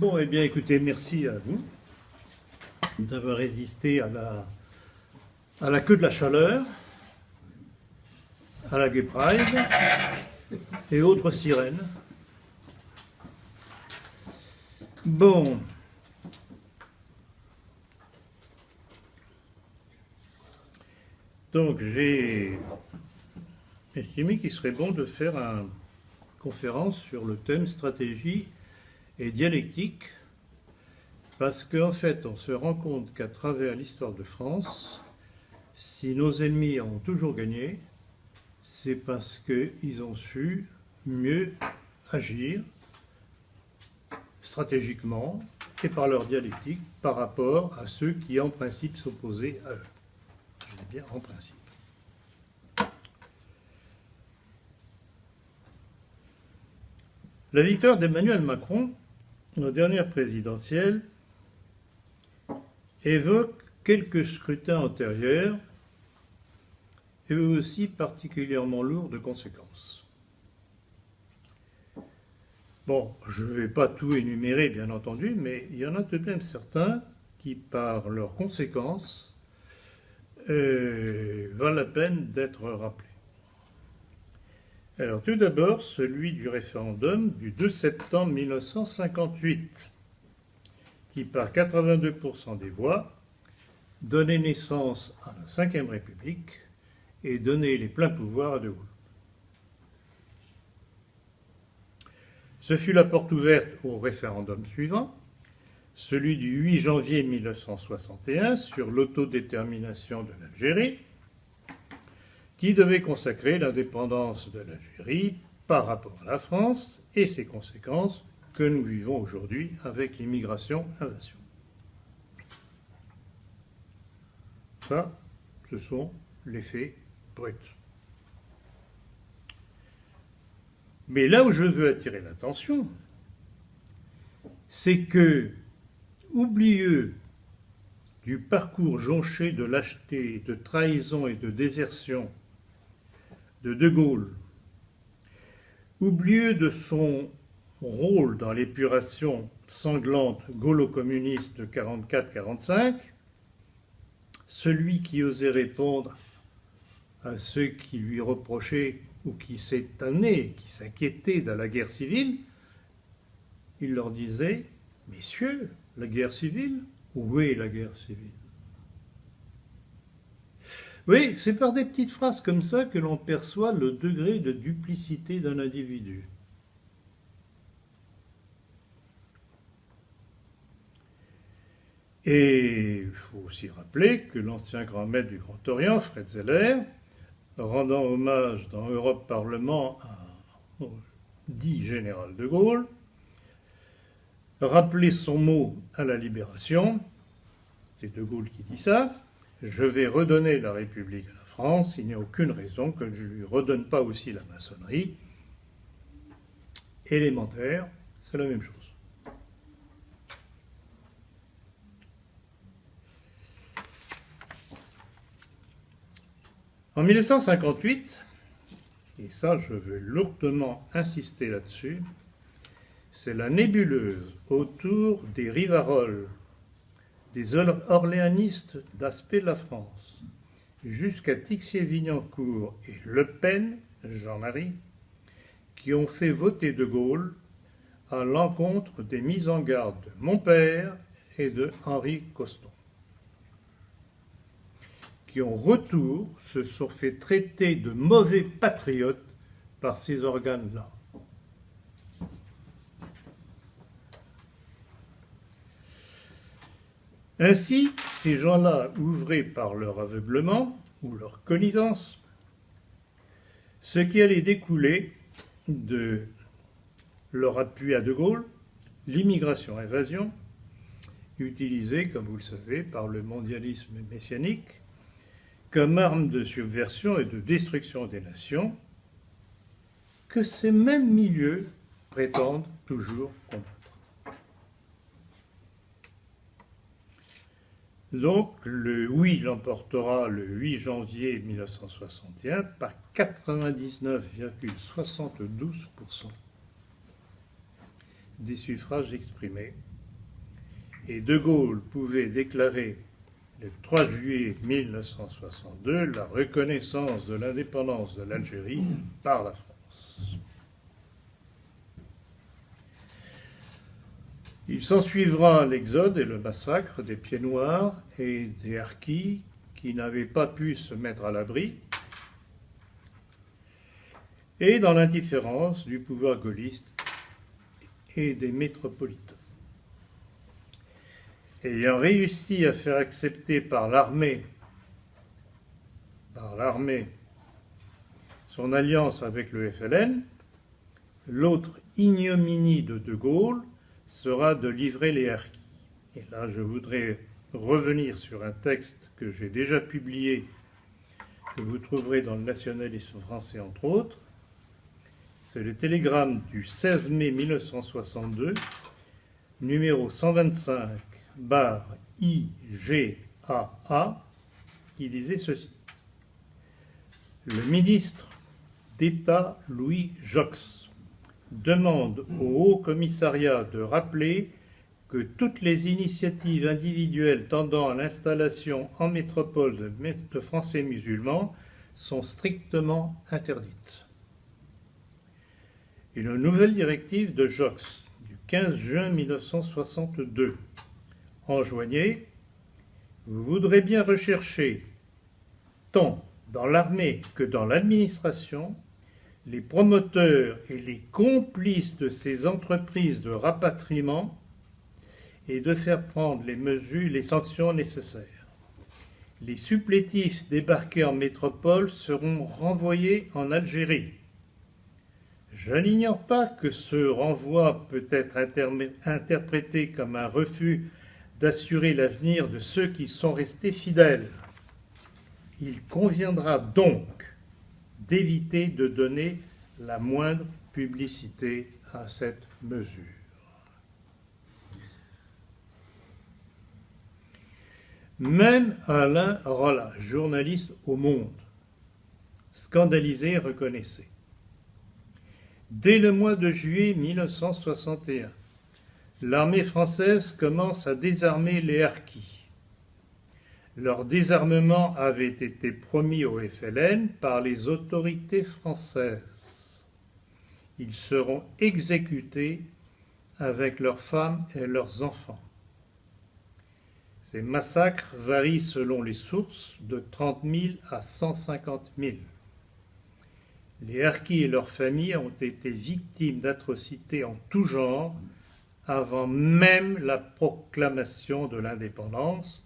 Bon, eh bien, écoutez, merci à vous d'avoir résisté à la queue de la chaleur, à la Gay Pride et autres sirènes. Bon. Donc, j'ai estimé qu'il serait bon de faire une conférence sur le thème stratégie et dialectique, parce qu'en fait, on se rend compte qu'à travers l'histoire de France, si nos ennemis ont toujours gagné, c'est parce qu'ils ont su mieux agir stratégiquement et par leur dialectique par rapport à ceux qui, en principe, s'opposaient à eux. Je dis bien en principe. La victoire d'Emmanuel Macron aux dernières présidentielles évoque quelques scrutins antérieurs et eux aussi particulièrement lourds de conséquences. Bon, je ne vais pas tout énumérer, bien entendu, mais il y en a tout de même certains qui, par leurs conséquences, valent la peine d'être rappelés. Alors, tout d'abord, celui du référendum du 2 septembre 1958, qui, par 82% des voix, donnait naissance à la Ve République et donnait les pleins pouvoirs à De Gaulle. Ce fut la porte ouverte au référendum suivant, celui du 8 janvier 1961 sur l'autodétermination de l'Algérie, qui devait consacrer l'indépendance de l'Algérie par rapport à la France et ses conséquences que nous vivons aujourd'hui avec l'immigration-invasion. Ça, ce sont les faits bruts. Mais là où je veux attirer l'attention, c'est que, oublieux du parcours jonché de lâcheté, de trahison et de désertion de Gaulle, oublieux de son rôle dans l'épuration sanglante gaulo-communiste de 1944-1945, celui qui osait répondre à ceux qui lui reprochaient ou qui s'étonnaient, qui s'inquiétaient de la guerre civile, il leur disait « Messieurs, la guerre civile, où est la guerre civile ?» Oui, c'est par des petites phrases comme ça que l'on perçoit le degré de duplicité d'un individu. Et il faut aussi rappeler que l'ancien grand maître du Grand Orient, Fred Zeller, rendant hommage dans Europe Parlement au dit général de Gaulle, rappelait son mot à la Libération, c'est de Gaulle qui dit ça, « Je vais redonner la République à la France, il n'y a aucune raison que je ne lui redonne pas aussi la maçonnerie. » Élémentaire, c'est la même chose. En 1958, et ça je veux lourdement insister là-dessus, c'est la nébuleuse autour des Rivarol, des orléanistes d'aspect de la France, jusqu'à Tixier-Vignancourt et Le Pen, Jean-Marie, qui ont fait voter De Gaulle à l'encontre des mises en garde de mon père et de Henri Coston, qui en retour se sont fait traiter de mauvais patriotes par ces organes-là. Ainsi, ces gens-là ouvraient par leur aveuglement ou leur connivence ce qui allait découler de leur appui à De Gaulle, l'immigration-invasion, utilisée, comme vous le savez, par le mondialisme messianique, comme arme de subversion et de destruction des nations, que ces mêmes milieux prétendent toujours combattre. Donc, le oui l'emportera le 8 janvier 1961 par 99,72% des suffrages exprimés et De Gaulle pouvait déclarer le 3 juillet 1962 la reconnaissance de l'indépendance de l'Algérie par la France. Il s'ensuivra l'exode et le massacre des Pieds-Noirs et des Harkis qui n'avaient pas pu se mettre à l'abri, et dans l'indifférence du pouvoir gaulliste et des métropolitains. Ayant réussi à faire accepter par l'armée son alliance avec le FLN, l'autre ignominie de De Gaulle sera de livrer les Harkis. Et là, je voudrais revenir sur un texte que j'ai déjà publié, que vous trouverez dans le Nationalisme français, entre autres. C'est le télégramme du 16 mai 1962, numéro 125/IGAA, qui disait ceci. Le ministre d'État Louis Joxe demande au Haut Commissariat de rappeler que toutes les initiatives individuelles tendant à l'installation en métropole de Français musulmans sont strictement interdites. Une nouvelle directive de Joxe du 15 juin 1962 enjoignait « Vous voudrez bien rechercher, tant dans l'armée que dans l'administration, les promoteurs et les complices de ces entreprises de rapatriement et de faire prendre les mesures, les sanctions nécessaires. Les supplétifs débarqués en métropole seront renvoyés en Algérie. Je n'ignore pas que ce renvoi peut être interprété comme un refus d'assurer l'avenir de ceux qui sont restés fidèles. Il conviendra donc d'éviter de donner la moindre publicité à cette mesure. » Même Alain Rollat, journaliste au Monde, scandalisé, reconnaissait. Dès le mois de juillet 1961, l'armée française commence à désarmer les Harkis. Leur désarmement avait été promis au FLN par les autorités françaises. Ils seront exécutés avec leurs femmes et leurs enfants. Ces massacres varient selon les sources de 30 000 à 150 000. Les Harkis et leurs familles ont été victimes d'atrocités en tout genre avant même la proclamation de l'indépendance,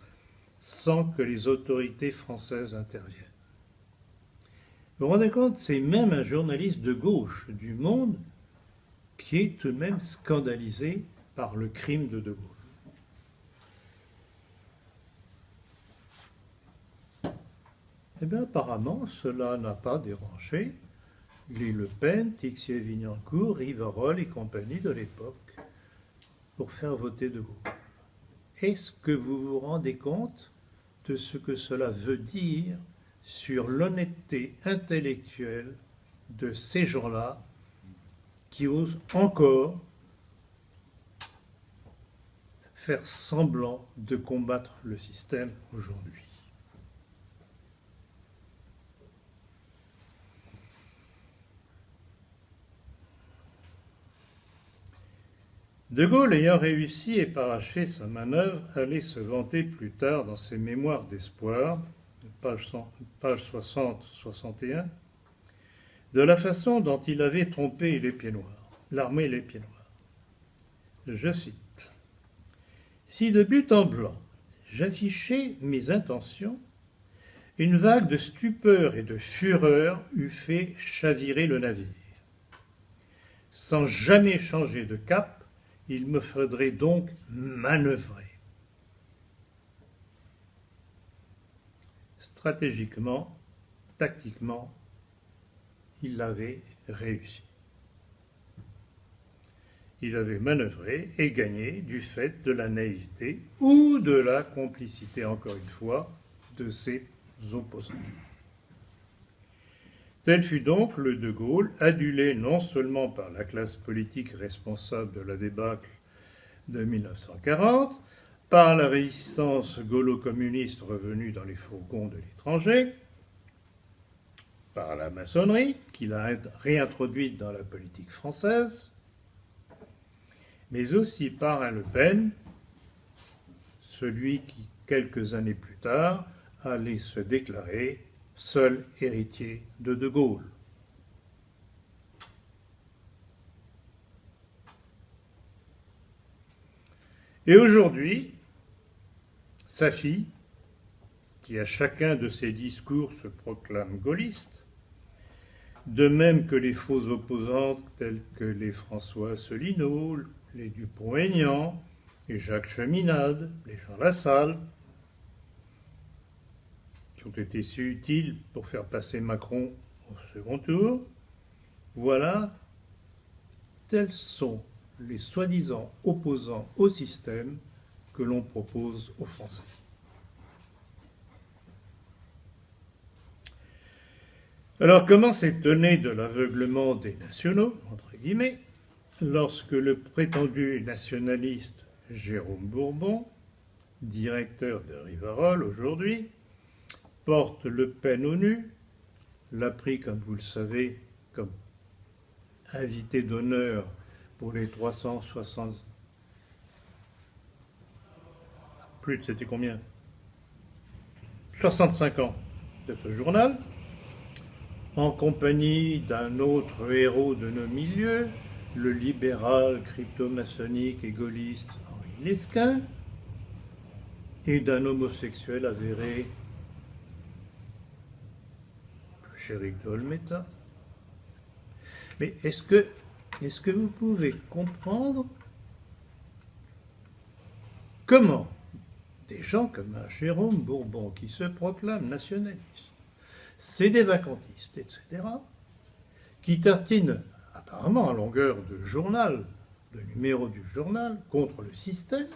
sans que les autorités françaises interviennent. Vous vous rendez compte, c'est même un journaliste de gauche du Monde qui est tout de même scandalisé par le crime de De Gaulle. Eh bien, apparemment, cela n'a pas dérangé les Le Pen, Tixier-Vignancourt, Rivarol et compagnie de l'époque pour faire voter De Gaulle. Est-ce que vous vous rendez compte de ce que cela veut dire sur l'honnêteté intellectuelle de ces gens-là qui osent encore faire semblant de combattre le système aujourd'hui? De Gaulle, ayant réussi et parachevé sa manœuvre, allait se vanter plus tard dans ses mémoires d'espoir, page 60-61, de la façon dont il avait trompé les Pieds-Noirs, l'armée et les Pieds-Noirs. Je cite. « Si de but en blanc, j'affichais mes intentions, une vague de stupeur et de fureur eût fait chavirer le navire. Sans jamais changer de cap, il me faudrait donc manœuvrer. Stratégiquement, tactiquement, il avait réussi. Il avait manœuvré et gagné du fait de la naïveté ou de la complicité, encore une fois, de ses opposants. Tel fut donc le De Gaulle, adulé non seulement par la classe politique responsable de la débâcle de 1940, par la résistance gaulo-communiste revenue dans les fourgons de l'étranger, par la maçonnerie, qui l'a réintroduite dans la politique française, mais aussi par un Le Pen, celui qui, quelques années plus tard, allait se déclarer seul héritier de De Gaulle. Et aujourd'hui, sa fille, qui à chacun de ses discours se proclame gaulliste, de même que les faux opposants tels que les François Asselineau, les Dupont-Aignan, les Jacques Cheminade, les Jean Lassalle, qui ont été si utiles pour faire passer Macron au second tour, voilà, tels sont les soi-disant opposants au système que l'on propose aux Français. Alors, comment s'étonner de l'aveuglement des nationaux, entre guillemets, lorsque le prétendu nationaliste Jérôme Bourbon, directeur de Rivarol aujourd'hui, porte Le Pen au nu, l'a pris, comme vous le savez, comme invité d'honneur pour les 360... Plus de, c'était combien 65 ans de ce journal, en compagnie d'un autre héros de nos milieux, le libéral crypto-maçonnique et gaulliste Henri Lesquin, et d'un homosexuel avéré, Éric de Olmeta. Mais est-ce que vous pouvez comprendre comment des gens comme un Jérôme Bourbon, qui se proclame nationaliste, c'est des vacantistes, etc., qui tartinent apparemment à longueur de journal, de numéro du journal, contre le système,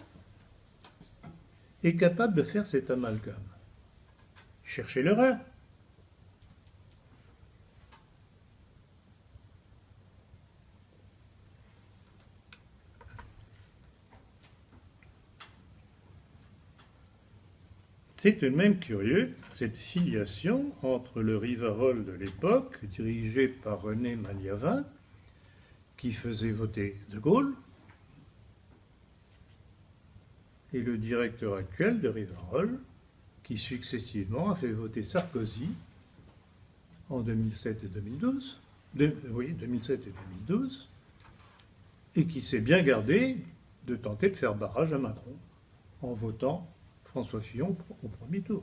est capable de faire cet amalgame? Cherchez l'erreur. C'est tout de même curieux, cette filiation entre le Rivarol de l'époque, dirigé par René Maliavin, qui faisait voter De Gaulle, et le directeur actuel de Rivarol, qui successivement a fait voter Sarkozy en 2007 et 2012, 2007 et 2012, et qui s'est bien gardé de tenter de faire barrage à Macron en votant François Fillon au premier tour.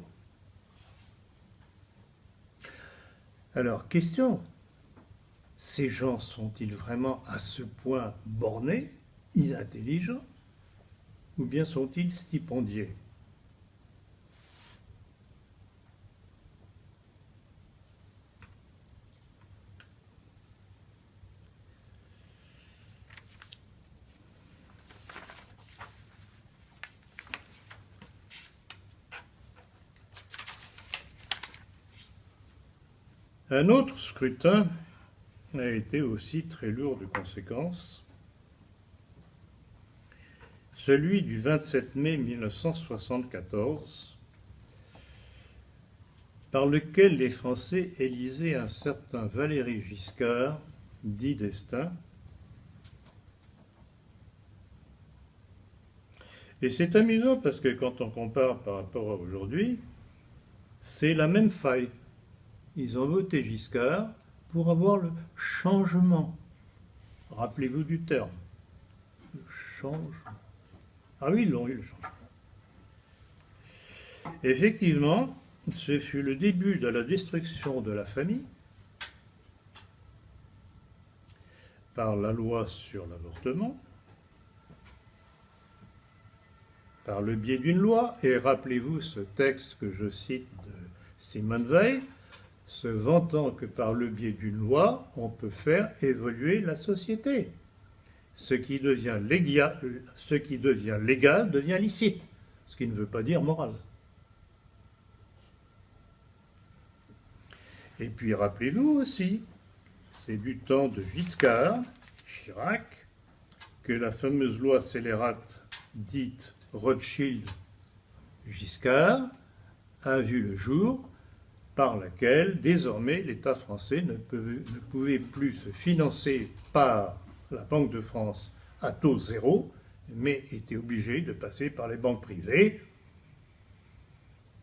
Alors, question, ces gens sont-ils vraiment à ce point bornés, inintelligents, ou bien sont-ils stipendiés? Un autre scrutin a été aussi très lourd de conséquences, celui du 27 mai 1974, par lequel les Français élisaient un certain Valéry Giscard, dit d'Estaing. Et c'est amusant parce que quand on compare par rapport à aujourd'hui, c'est la même faille. Ils ont voté Giscard pour avoir le changement. Rappelez-vous du terme. Le changement. Ah oui, ils l'ont eu, le changement. Effectivement, ce fut le début de la destruction de la famille par la loi sur l'avortement, par le biais d'une loi, et rappelez-vous ce texte que je cite de Simone Veil, se vantant que par le biais d'une loi, on peut faire évoluer la société. Ce qui devient légal devient licite, ce qui ne veut pas dire moral. Et puis rappelez-vous aussi, c'est du temps de Giscard, Chirac, que la fameuse loi scélérate dite Rothschild-Giscard a vu le jour, par laquelle désormais l'État français ne pouvait plus se financer par la Banque de France à taux zéro, mais était obligé de passer par les banques privées.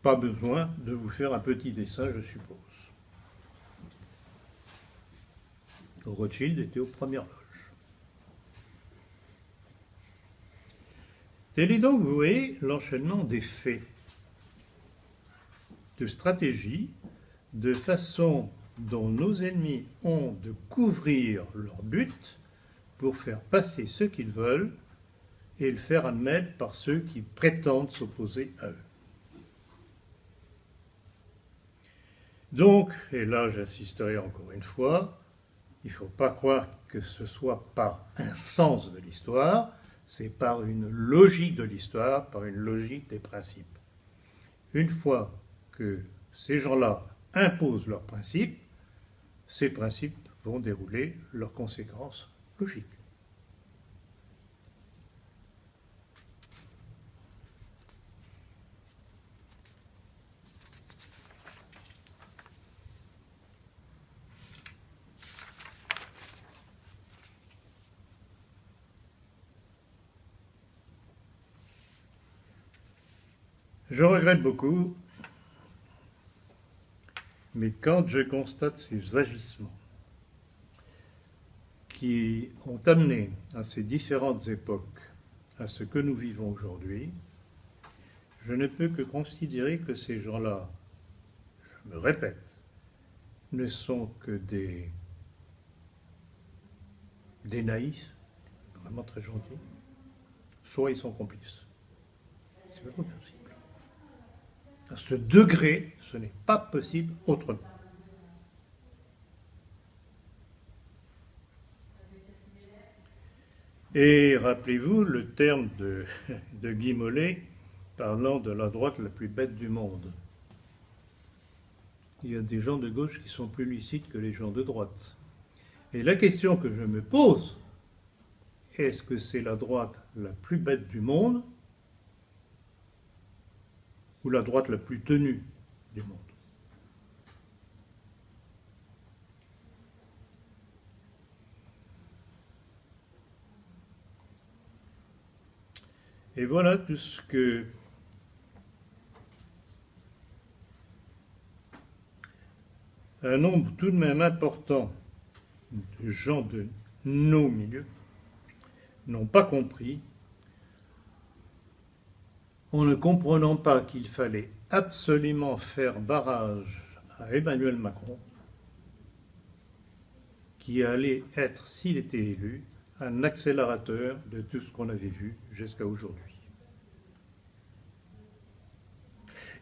Pas besoin de vous faire un petit dessin, je suppose. Rothschild était aux premières loges. Tel est donc, vous voyez, l'enchaînement des faits, de stratégies, de façon dont nos ennemis ont de couvrir leur but pour faire passer ce qu'ils veulent et le faire admettre par ceux qui prétendent s'opposer à eux. Donc, et là j'insisterai encore une fois, il ne faut pas croire que ce soit par un sens de l'histoire, c'est par une logique de l'histoire, par une logique des principes. Une fois que ces gens-là imposent leurs principes, ces principes vont dérouler leurs conséquences logiques. Je regrette beaucoup, mais quand je constate ces agissements qui ont amené à ces différentes époques à ce que nous vivons aujourd'hui, je ne peux que considérer que ces gens-là, je me répète, ne sont que des naïfs, vraiment très gentils, soit ils sont complices. C'est pas possible. À ce degré, ce n'est pas possible autrement. Et rappelez-vous le terme de Guy Mollet parlant de la droite la plus bête du monde. Il y a des gens de gauche qui sont plus lucides que les gens de droite. Et la question que je me pose, est-ce que c'est la droite la plus bête du monde ou la droite la plus tenue du monde? Et voilà tout ce que un nombre tout de même important de gens de nos milieux n'ont pas compris, en ne comprenant pas qu'il fallait absolument faire barrage à Emmanuel Macron, qui allait être, s'il était élu, un accélérateur de tout ce qu'on avait vu jusqu'à aujourd'hui.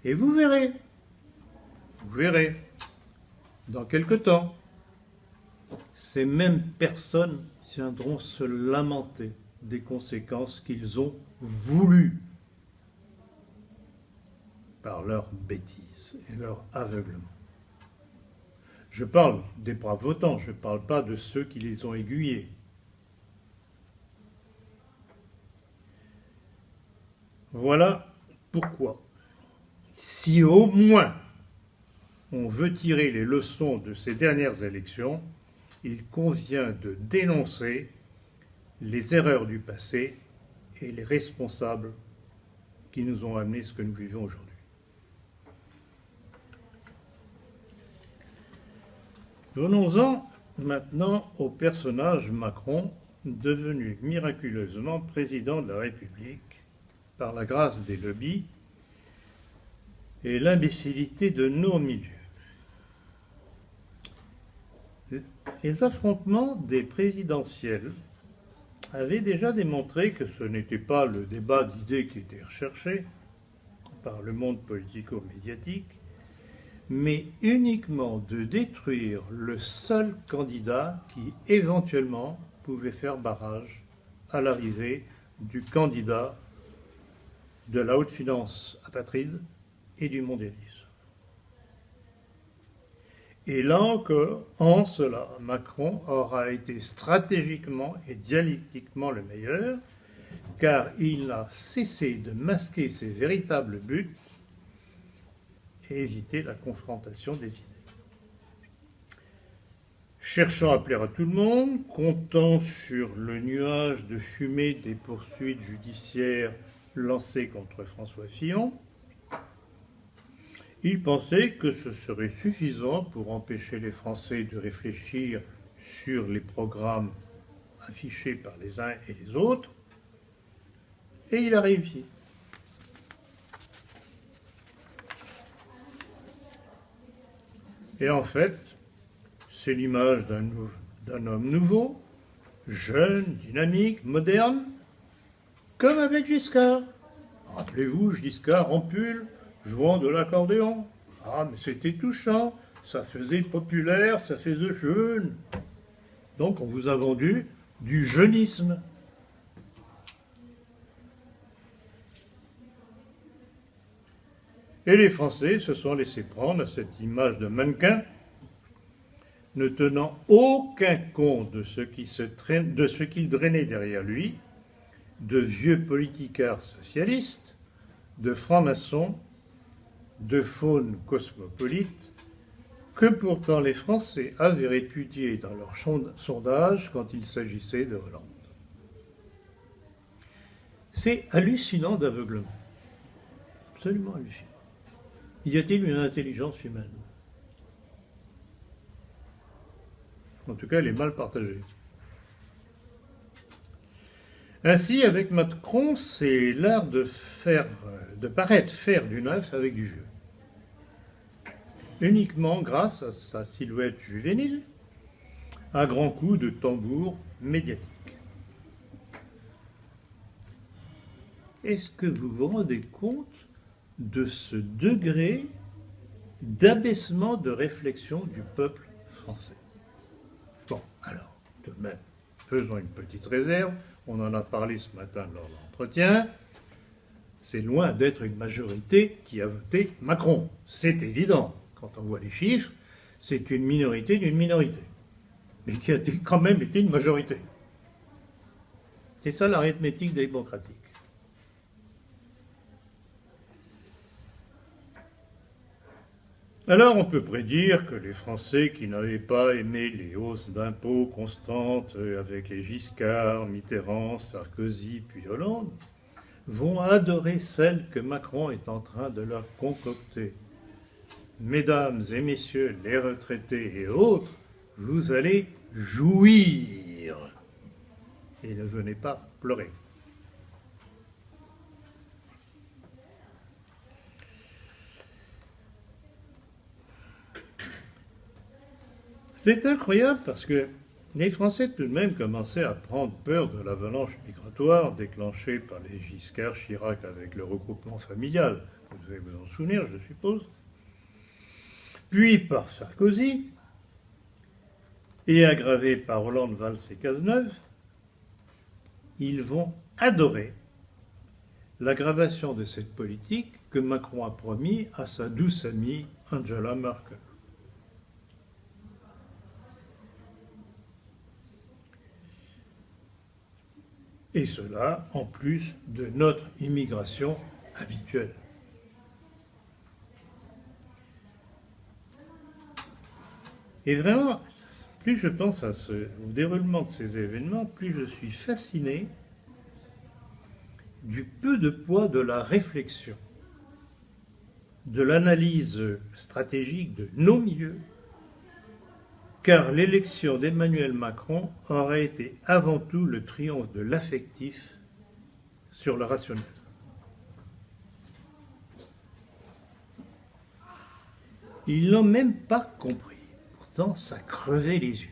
Et vous verrez, dans quelque temps, ces mêmes personnes viendront se lamenter des conséquences qu'ils ont voulues par leur bêtise et leur aveuglement. Je parle des braves votants, je ne parle pas de ceux qui les ont aiguillés. Voilà pourquoi, si au moins on veut tirer les leçons de ces dernières élections, il convient de dénoncer les erreurs du passé et les responsables qui nous ont amené ce que nous vivons aujourd'hui. Venons-en maintenant au personnage Macron, devenu miraculeusement président de la République par la grâce des lobbies et l'imbécilité de nos milieux. Les affrontements des présidentielles avaient déjà démontré que ce n'était pas le débat d'idées qui était recherché par le monde politico-médiatique, mais uniquement de détruire le seul candidat qui éventuellement pouvait faire barrage à l'arrivée du candidat de la haute finance apatride et du mondialisme. Et là encore, en cela, Macron aura été stratégiquement et dialectiquement le meilleur, car il n'a cessé de masquer ses véritables buts et éviter la confrontation des idées. Cherchant à plaire à tout le monde, comptant sur le nuage de fumée des poursuites judiciaires lancées contre François Fillon, il pensait que ce serait suffisant pour empêcher les Français de réfléchir sur les programmes affichés par les uns et les autres, et il a réussi. Et en fait, c'est l'image d'un homme nouveau, jeune, dynamique, moderne, comme avec Giscard. Rappelez-vous, Giscard en pull, jouant de l'accordéon. Ah, mais c'était touchant, ça faisait populaire, ça faisait jeune. Donc on vous a vendu du jeunisme. Et les Français se sont laissés prendre à cette image de mannequin, ne tenant aucun compte de ce qu'il drainait derrière lui, de vieux politicards socialistes, de francs-maçons, de faunes cosmopolites, que pourtant les Français avaient répudiés dans leur sondage quand il s'agissait de Hollande. C'est hallucinant d'aveuglement. Absolument hallucinant. Y a-t-il une intelligence humaine? En tout cas, elle est mal partagée. Ainsi, avec Macron, c'est l'art de paraître faire du neuf avec du vieux. Uniquement grâce à sa silhouette juvénile, à grands coups de tambour médiatique. Est-ce que vous vous rendez compte de ce degré d'abaissement de réflexion du peuple français? Bon, alors, tout de même, faisons une petite réserve. On en a parlé ce matin lors de l'entretien. C'est loin d'être une majorité qui a voté Macron. C'est évident. Quand on voit les chiffres, c'est une minorité d'une minorité. Mais qui a quand même été une majorité. C'est ça l'arithmétique démocratique. Alors on peut prédire que les Français qui n'avaient pas aimé les hausses d'impôts constantes avec les Giscard, Mitterrand, Sarkozy puis Hollande vont adorer celles que Macron est en train de leur concocter. Mesdames et messieurs les retraités et autres, vous allez jouir et ne venez pas pleurer. C'est incroyable parce que les Français tout de même commençaient à prendre peur de l'avalanche migratoire déclenchée par les Giscard, Chirac avec le regroupement familial. Vous allez vous en souvenir, je suppose. Puis par Sarkozy, et aggravée par Hollande, Valls et Cazeneuve, ils vont adorer l'aggravation de cette politique que Macron a promis à sa douce amie Angela Merkel. Et cela en plus de notre immigration habituelle. Et vraiment, plus je pense au déroulement de ces événements, plus je suis fasciné du peu de poids de la réflexion, de l'analyse stratégique de nos milieux, car l'élection d'Emmanuel Macron aurait été avant tout le triomphe de l'affectif sur le rationnel. Ils n'ont même pas compris, pourtant ça crevait les yeux,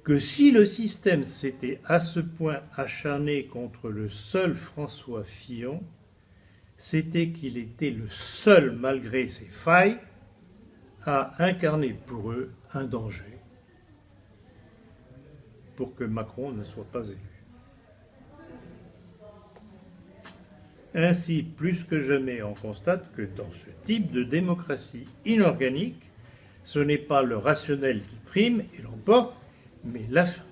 que si le système s'était à ce point acharné contre le seul François Fillon, c'était qu'il était le seul, malgré ses failles, à incarner pour eux un danger pour que Macron ne soit pas élu. Ainsi, plus que jamais, on constate que dans ce type de démocratie inorganique, ce n'est pas le rationnel qui prime et l'emporte, mais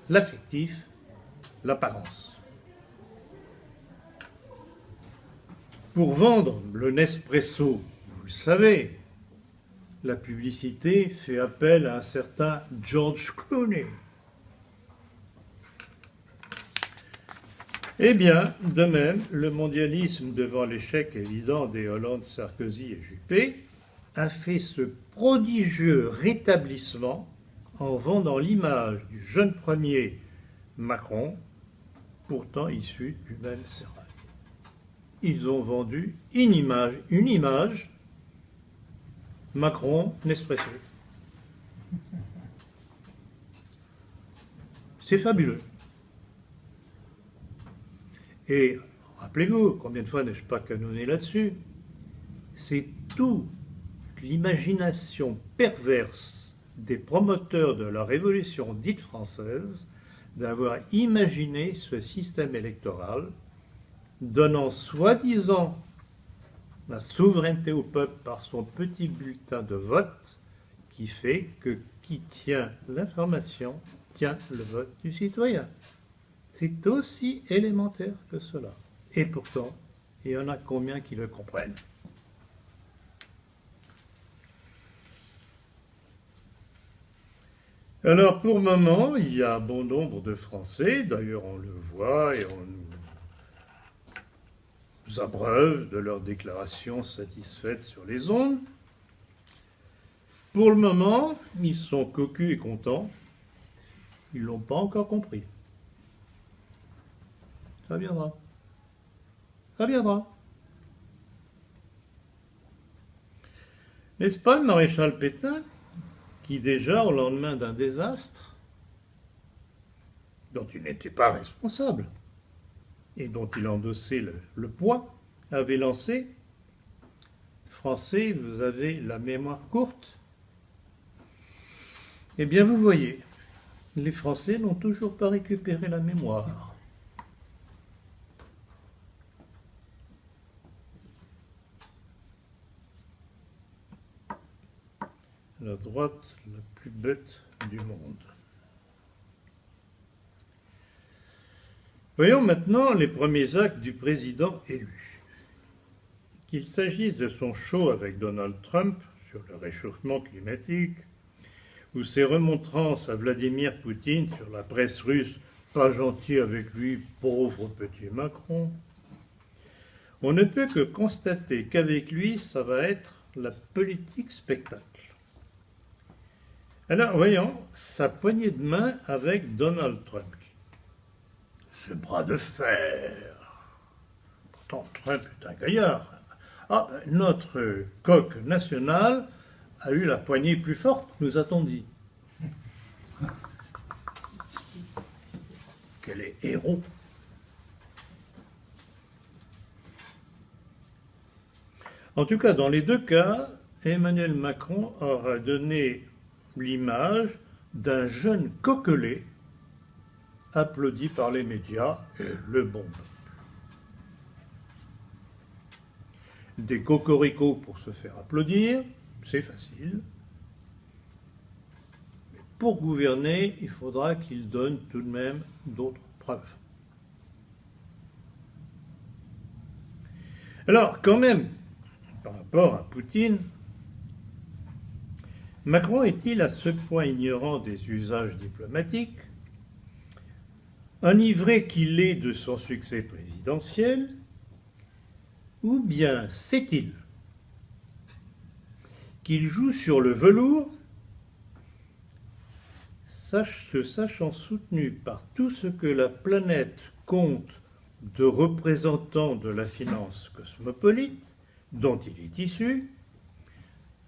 l'affectif, l'apparence. Pour vendre le Nespresso, vous le savez, la publicité fait appel à un certain George Clooney. Eh bien, de même, le mondialisme, devant l'échec évident des Hollande, Sarkozy et Juppé, a fait ce prodigieux rétablissement en vendant l'image du jeune premier Macron, pourtant issu du même sérail. Ils ont vendu une image, Macron, Nespresso. C'est fabuleux. Et rappelez-vous, combien de fois n'ai-je pas canonné là-dessus? C'est toute l'imagination perverse des promoteurs de la révolution dite française d'avoir imaginé ce système électoral donnant soi-disant la souveraineté au peuple par son petit bulletin de vote qui fait que qui tient l'information tient le vote du citoyen. C'est aussi élémentaire que cela. Et pourtant, il y en a combien qui le comprennent? Alors, pour le moment, il y a bon nombre de Français, d'ailleurs on le voit et on nous abreuve de leurs déclarations satisfaites sur les ondes. Pour le moment, ils sont cocus et contents. Ils ne l'ont pas encore compris. Ça viendra. Ça viendra. N'est-ce pas le maréchal Pétain qui déjà, au lendemain d'un désastre, dont il n'était pas responsable, et dont il endossait le poids, avait lancé « Français, vous avez la mémoire courte ». Eh bien, vous voyez, les Français n'ont toujours pas récupéré la mémoire. La droite la plus bête du monde. Voyons maintenant les premiers actes du président élu. Qu'il s'agisse de son show avec Donald Trump sur le réchauffement climatique, ou ses remontrances à Vladimir Poutine sur la presse russe, pas gentil avec lui, pauvre petit Macron, on ne peut que constater qu'avec lui, ça va être la politique spectacle. Alors, voyons, sa poignée de main avec Donald Trump. Ce bras de fer. Pourtant, Trump est un gaillard. Ah, notre coq national a eu la poignée plus forte, nous a-t-on dit. Quel est héros. En tout cas, dans les deux cas, Emmanuel Macron aura donné l'image d'un jeune coquelet applaudi par les médias et le bon peuple. Des cocoricots pour se faire applaudir, c'est facile. Mais pour gouverner, il faudra qu'il donne tout de même d'autres preuves. Alors, quand même, par rapport à Poutine, Macron est-il à ce point ignorant des usages diplomatiques, enivré qu'il est de son succès présidentiel, ou bien sait-il qu'il joue sur le velours, se sachant soutenu par tout ce que la planète compte de représentants de la finance cosmopolite, dont il est issu,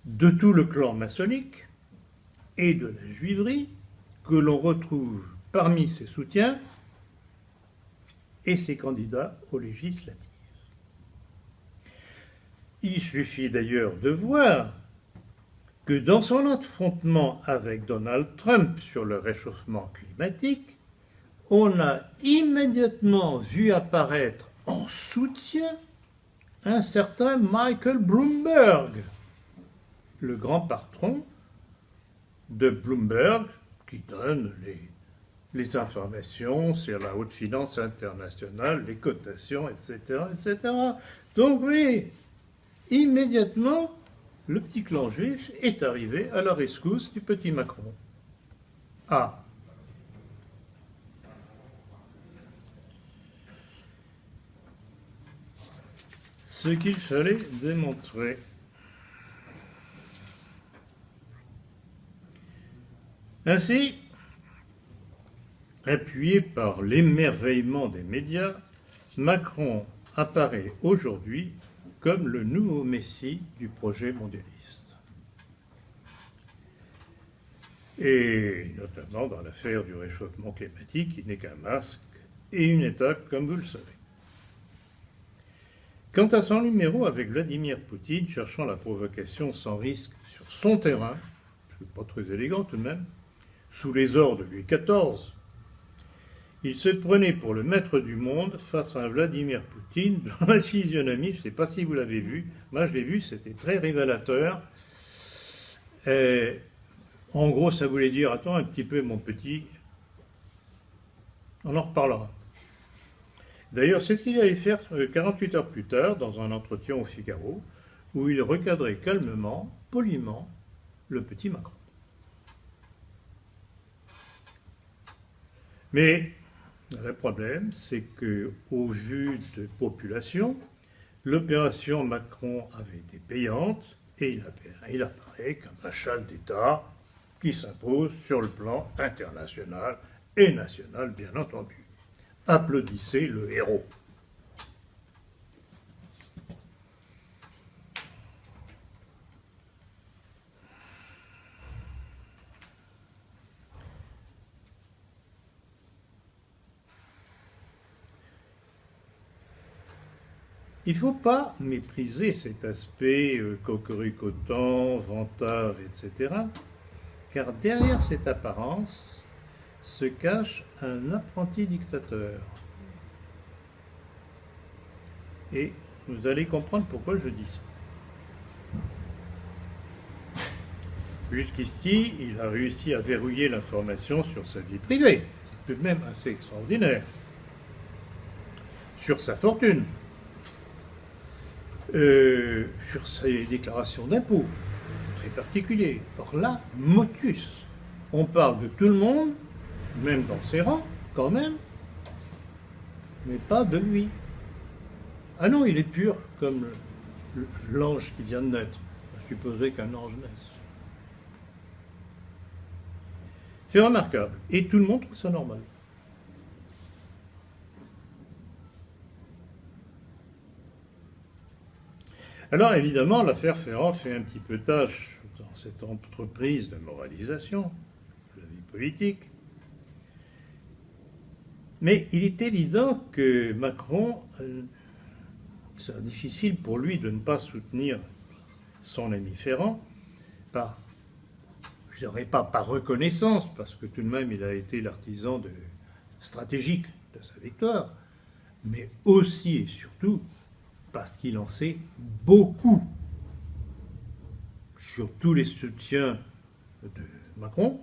de tout le clan maçonnique et de la juiverie que l'on retrouve parmi ses soutiens et ses candidats aux législatives. Il suffit d'ailleurs de voir que dans son affrontement avec Donald Trump sur le réchauffement climatique, on a immédiatement vu apparaître en soutien un certain Michael Bloomberg, le grand patron de Bloomberg, qui donne les informations sur la haute finance internationale, les cotations, etc., etc. Donc oui, immédiatement, le petit clan juif est arrivé à la rescousse du petit Macron. Ah, ce qu'il fallait démontrer. Ainsi, appuyé par l'émerveillement des médias, Macron apparaît aujourd'hui comme le nouveau messie du projet mondialiste. Et notamment dans l'affaire du réchauffement climatique, qui n'est qu'un masque et une étape, comme vous le savez. Quant à son numéro avec Vladimir Poutine, cherchant la provocation sans risque sur son terrain, ce n'est pas très élégant tout de même, sous les ordres de Louis XIV, il se prenait pour le maître du monde face à un Vladimir Poutine dont la physionomie, je ne sais pas si vous l'avez vu, moi je l'ai vu, c'était très révélateur. En gros, ça voulait dire, attends un petit peu mon petit, on en reparlera. D'ailleurs, c'est ce qu'il allait faire 48 heures plus tard, dans un entretien au Figaro, où il recadrait calmement, poliment, le petit Macron. Mais le problème, c'est qu'au vu de population, l'opération Macron avait été payante et il apparaît comme un chef d'État qui s'impose sur le plan international et national, bien entendu. Applaudissez le héros. Il ne faut pas mépriser cet aspect cocoricotant, vantard, etc., car derrière cette apparence se cache un apprenti dictateur. Et vous allez comprendre pourquoi je dis ça. Jusqu'ici, il a réussi à verrouiller l'information sur sa vie privée. C'est tout de même assez extraordinaire. Sur sa fortune. Sur ses déclarations d'impôts. Très particulier. Or là, motus. On parle de tout le monde, même dans ses rangs, quand même, mais pas de lui. Ah non, il est pur, comme l'ange qui vient de naître. On supposait qu'un ange naisse. C'est remarquable. Et tout le monde trouve ça normal. Alors évidemment, l'affaire Ferrand fait un petit peu tâche dans cette entreprise de moralisation de la vie politique. Mais il est évident que Macron, c'est difficile pour lui de ne pas soutenir son ami Ferrand, je dirais pas par reconnaissance, parce que tout de même il a été l'artisan stratégique de sa victoire, mais aussi et surtout parce qu'il en sait beaucoup sur tous les soutiens de Macron,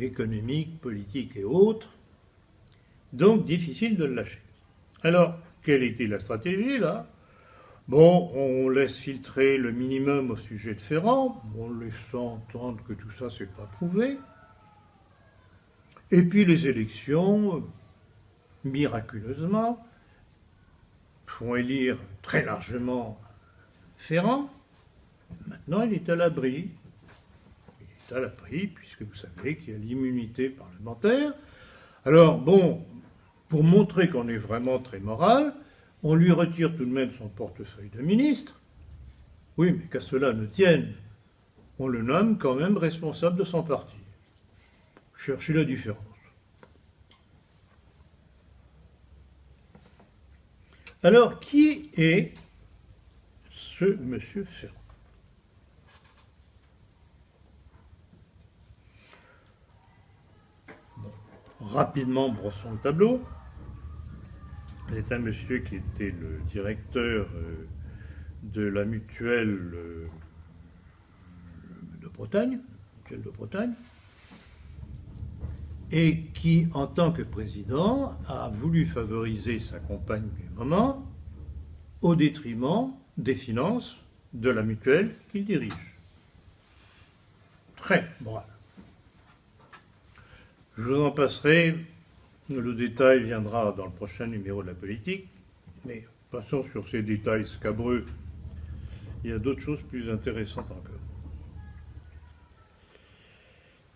économiques, politiques et autres. Donc difficile de le lâcher. Alors, quelle était la stratégie là? Bon, on laisse filtrer le minimum au sujet de Ferrand, en laissant entendre que tout ça c'est pas prouvé. Et puis les élections, miraculeusement, font élire très largement Ferrand. Maintenant, il est à l'abri. Il est à l'abri, puisque vous savez qu'il y a l'immunité parlementaire. Alors, bon, pour montrer qu'on est vraiment très moral, on lui retire tout de même son portefeuille de ministre. Oui, mais qu'à cela ne tienne, on le nomme quand même responsable de son parti. Cherchez la différence. Alors, qui est ce monsieur Ferrand? Bon, rapidement, brossons le tableau. C'est un monsieur qui était le directeur de la mutuelle de Bretagne, et qui, en tant que président, a voulu favoriser sa compagne du moment au détriment des finances de la mutuelle qu'il dirige. Très moral. Je vous en passerai, le détail viendra dans le prochain numéro de la politique, mais passons sur ces détails scabreux. Il y a d'autres choses plus intéressantes encore.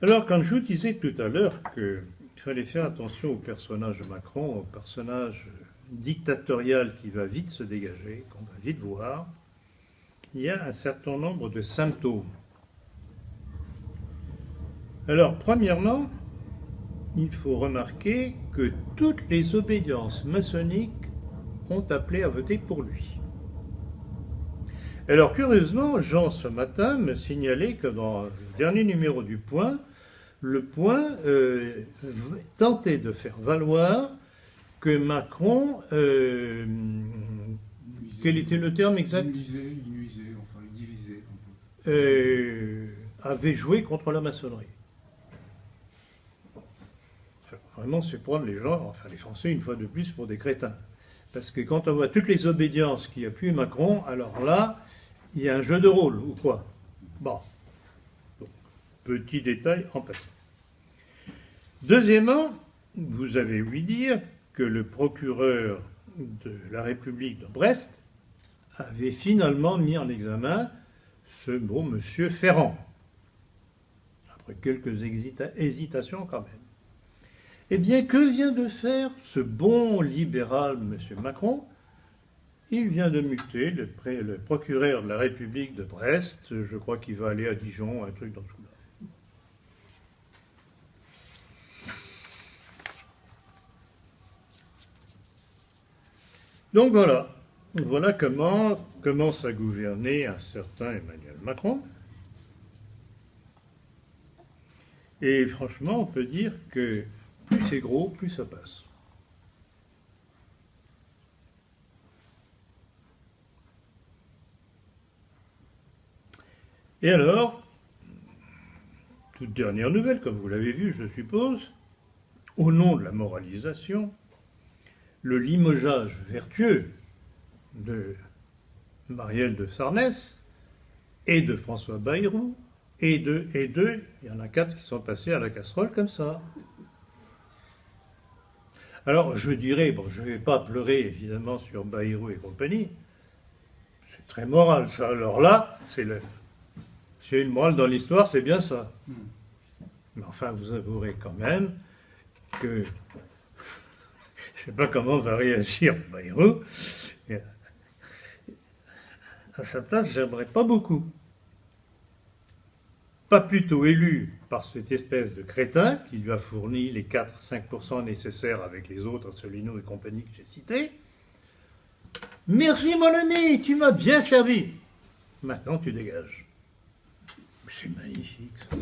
Alors, quand je vous disais tout à l'heure qu'il fallait faire attention au personnage de Macron, au personnage dictatorial qui va vite se dégager, qu'on va vite voir, il y a un certain nombre de symptômes. Alors, premièrement, il faut remarquer que toutes les obédiences maçonniques ont appelé à voter pour lui. Alors, curieusement, Jean, ce matin, me signalait que dans le dernier numéro du Point, le Point tentait de faire valoir que Macron... quel était le terme exact? Il nuisait, enfin, il divisait un peu. Avait joué contre la maçonnerie. Vraiment, c'est prendre les gens, enfin les Français, une fois de plus, pour des crétins. Parce que quand on voit toutes les obédiences qui appuient Macron, alors là, il y a un jeu de rôle, ou quoi? Bon. Donc, petit détail en passant. Deuxièmement, vous avez ouï dire que le procureur de la République de Brest avait finalement mis en examen ce beau monsieur Ferrand. Après quelques hésitations quand même. Eh bien, que vient de faire ce bon libéral, M. Macron? Il vient de muter le procureur de la République de Brest. Je crois qu'il va aller à Dijon, un truc dans ce coup-là. Donc voilà. Voilà comment commence à gouverner un certain Emmanuel Macron. Et franchement, on peut dire que plus c'est gros, plus ça passe. Et alors, toute dernière nouvelle, comme vous l'avez vu, je suppose, au nom de la moralisation, le limogeage vertueux de Marielle de Sarnez et de François Bayrou, et il y en a 4 qui sont passés à la casserole comme ça. Alors, je dirais, bon, je ne vais pas pleurer, évidemment, sur Bayrou et compagnie. C'est très moral, ça. Alors là, c'est une morale dans l'histoire, c'est bien ça. Mais enfin, vous avouerez quand même que je ne sais pas comment va réagir Bayrou. À sa place, j'aimerais pas beaucoup. Pas plutôt élu par cette espèce de crétin qui lui a fourni les 4-5% nécessaires avec les autres, Asselineau et compagnie que j'ai cités. Merci mon ami, tu m'as bien servi. Maintenant tu dégages. C'est magnifique ça.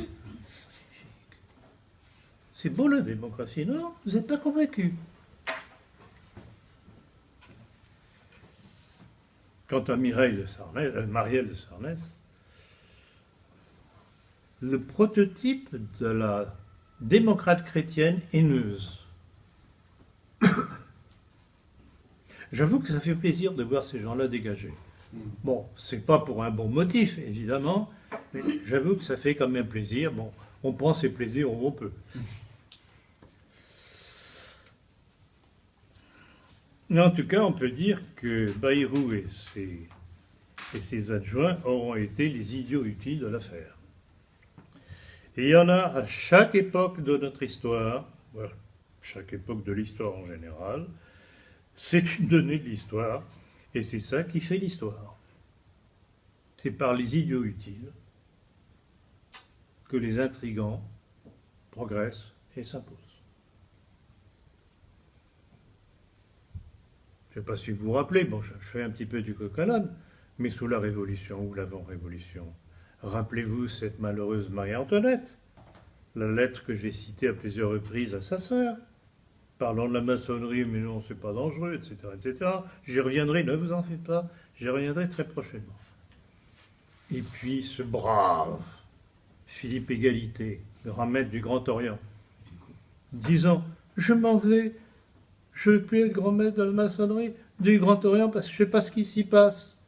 C'est beau la démocratie, non? Vous n'êtes pas convaincu? Quant à Marielle de Sarnez, le prototype de la démocrate chrétienne haineuse. J'avoue que ça fait plaisir de voir ces gens-là dégagés. Bon, c'est pas pour un bon motif, évidemment, mais j'avoue que ça fait quand même plaisir. Bon, on prend ses plaisirs où on peut. Mais en tout cas, on peut dire que Bayrou et ses adjoints auront été les idiots utiles de l'affaire. Et il y en a à chaque époque de notre histoire, chaque époque de l'histoire en général, c'est une donnée de l'histoire, et c'est ça qui fait l'histoire. C'est par les idiots utiles que les intrigants progressent et s'imposent. Je ne sais pas si vous vous rappelez, bon, je fais un petit peu du coq à l'âne, mais sous la Révolution ou l'avant-Révolution, rappelez-vous cette malheureuse Marie-Antoinette, la lettre que j'ai citée à plusieurs reprises à sa sœur, parlant de la maçonnerie, mais non, c'est pas dangereux, etc., etc. J'y reviendrai, ne vous en faites pas, j'y reviendrai très prochainement. Et puis ce brave Philippe Égalité, grand maître du Grand Orient, disant « Je m'en vais, je ne veux plus être grand maître de la maçonnerie, du Grand Orient parce que je ne sais pas ce qui s'y passe.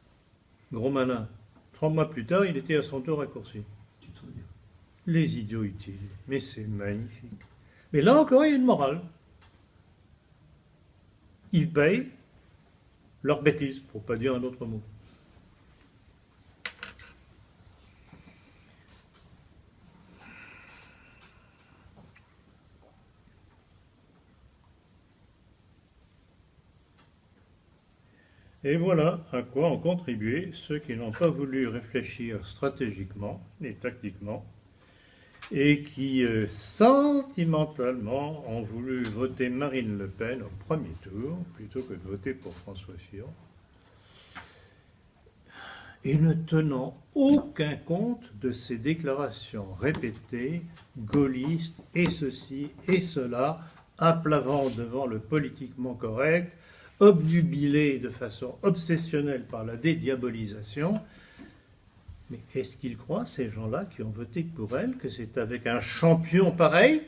Gros malin. 3 mois plus tard, il était à son tour raccourci. Les idiots utiles. Mais c'est magnifique. Mais là encore, il y a une morale. Ils payent leur bêtise, pour ne pas dire un autre mot. Et voilà à quoi ont contribué ceux qui n'ont pas voulu réfléchir stratégiquement et tactiquement et qui sentimentalement ont voulu voter Marine Le Pen au premier tour plutôt que de voter pour François Fillon et ne tenant aucun compte de ces déclarations répétées, gaullistes et ceci et cela, applavant devant le politiquement correct, obnubilés de façon obsessionnelle par la dédiabolisation. Mais est-ce qu'ils croient, ces gens-là qui ont voté pour elle, que c'est avec un champion pareil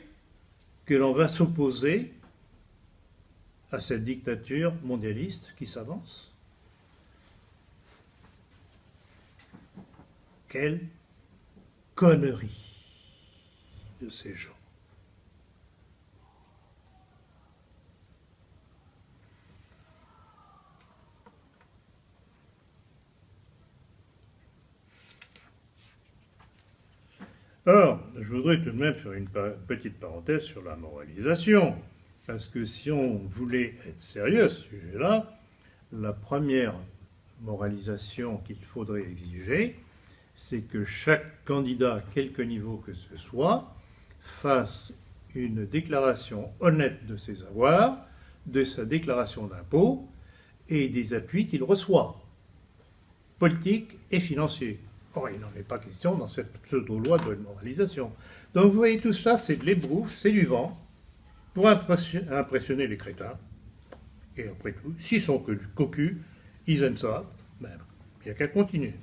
que l'on va s'opposer à cette dictature mondialiste qui s'avance? Quelle connerie de ces gens. Or, je voudrais tout de même faire une petite parenthèse sur la moralisation, parce que si on voulait être sérieux à ce sujet-là, la première moralisation qu'il faudrait exiger, c'est que chaque candidat, à quelque niveau que ce soit, fasse une déclaration honnête de ses avoirs, de sa déclaration d'impôt et des appuis qu'il reçoit, politiques et financiers. Or, il n'en est pas question dans cette pseudo-loi de moralisation. Donc, vous voyez, tout ça, c'est de l'ébrouf, c'est du vent, pour impressionner les crétins. Et après tout, s'ils sont que cocus, ils aiment ça, ben, il n'y a qu'à continuer.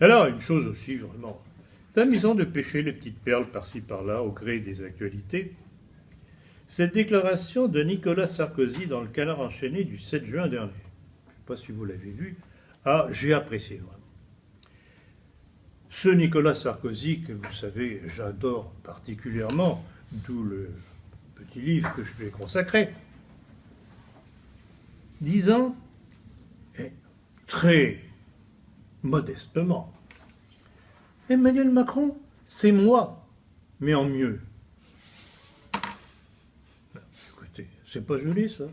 Alors, une chose aussi, vraiment, c'est amusant de pêcher les petites perles par-ci par-là au gré des actualités. Cette déclaration de Nicolas Sarkozy dans le Canard enchaîné du 7 juin dernier, je ne sais pas si vous l'avez vu, j'ai apprécié vraiment. Ce Nicolas Sarkozy, que vous savez, j'adore particulièrement, d'où le petit livre que je lui ai consacré, disant, très modestement, Emmanuel Macron, c'est moi, mais en mieux. Écoutez, c'est pas joli ça.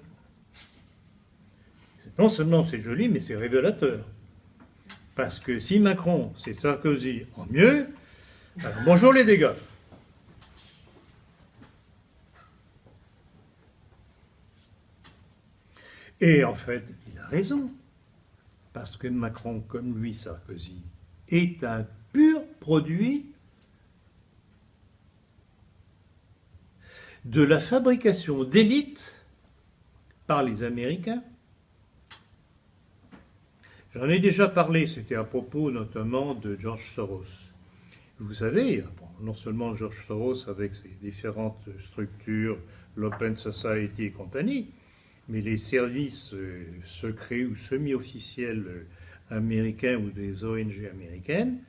Non seulement c'est joli, mais c'est révélateur. Parce que si Macron, c'est Sarkozy en mieux, alors bonjour les dégâts. Et en fait, il a raison. Parce que Macron, comme lui, Sarkozy, est un pur produit de la fabrication d'élites par les Américains. J'en ai déjà parlé, c'était à propos notamment de George Soros. Vous savez, non seulement George Soros avec ses différentes structures, l'Open Society et compagnie, mais les services secrets ou semi-officiels américains ou des ONG américaines,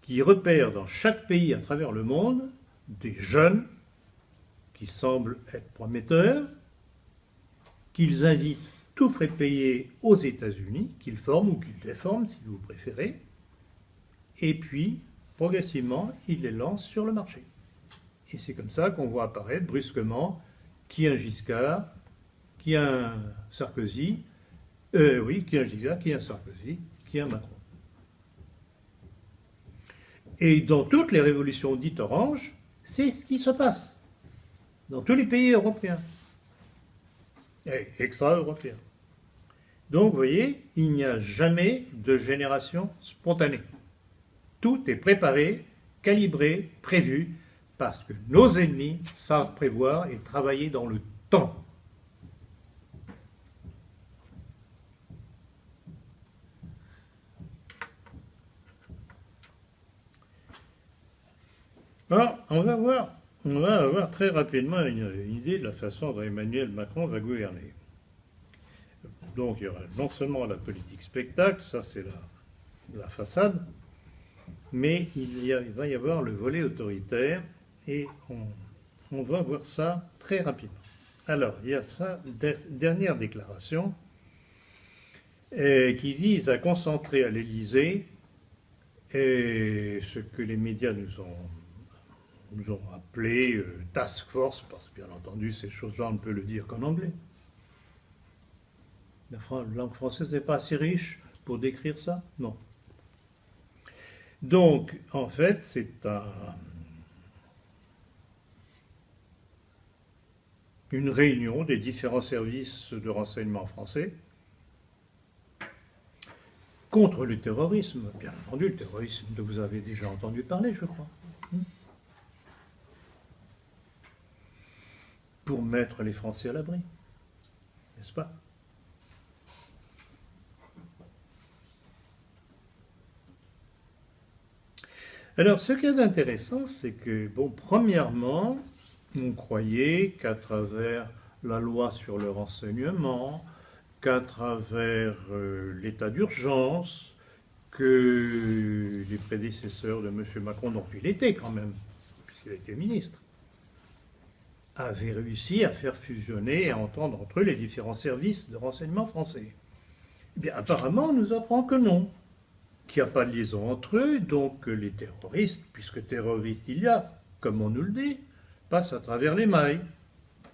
qui repèrent dans chaque pays à travers le monde des jeunes qui semblent être prometteurs, qu'ils invitent tout frais payés aux États-Unis, qu'ils forment ou qu'ils déforment, si vous préférez, et puis, progressivement, ils les lancent sur le marché. Et c'est comme ça qu'on voit apparaître brusquement qui un Giscard, qui un Sarkozy, qui un Giscard, qui un Sarkozy, qui un Macron. Et dans toutes les révolutions dites oranges, c'est ce qui se passe. Dans tous les pays européens. Et extra-européens. Donc, vous voyez, il n'y a jamais de génération spontanée. Tout est préparé, calibré, prévu, parce que nos ennemis savent prévoir et travailler dans le temps. Alors, on va voir on va avoir très rapidement une idée de la façon dont Emmanuel Macron va gouverner. Donc il y aura non seulement la politique spectacle, ça c'est la façade, mais va y avoir le volet autoritaire et on va voir ça très rapidement. Alors, il y a sa dernière déclaration qui vise à concentrer à l'Élysée ce que les médias nous ont appelé task force, parce que bien entendu, ces choses-là, on ne peut le dire qu'en anglais. La langue française n'est pas assez riche pour décrire ça? Non. Donc, en fait, c'est une réunion des différents services de renseignement français contre le terrorisme. Bien entendu, le terrorisme dont vous avez déjà entendu parler, je crois. Pour mettre les Français à l'abri, n'est-ce pas? Alors, ce qui est intéressant, c'est que, bon, premièrement, on croyait qu'à travers la loi sur le renseignement, qu'à travers l'état d'urgence, que les prédécesseurs de M. Macron, dont il était quand même, puisqu'il était ministre, avaient réussi à faire fusionner et à entendre entre eux les différents services de renseignement français. Eh bien, apparemment, on nous apprend que non, qu'il n'y a pas de liaison entre eux, donc les terroristes, puisque terroristes il y a, comme on nous le dit, passent à travers les mailles.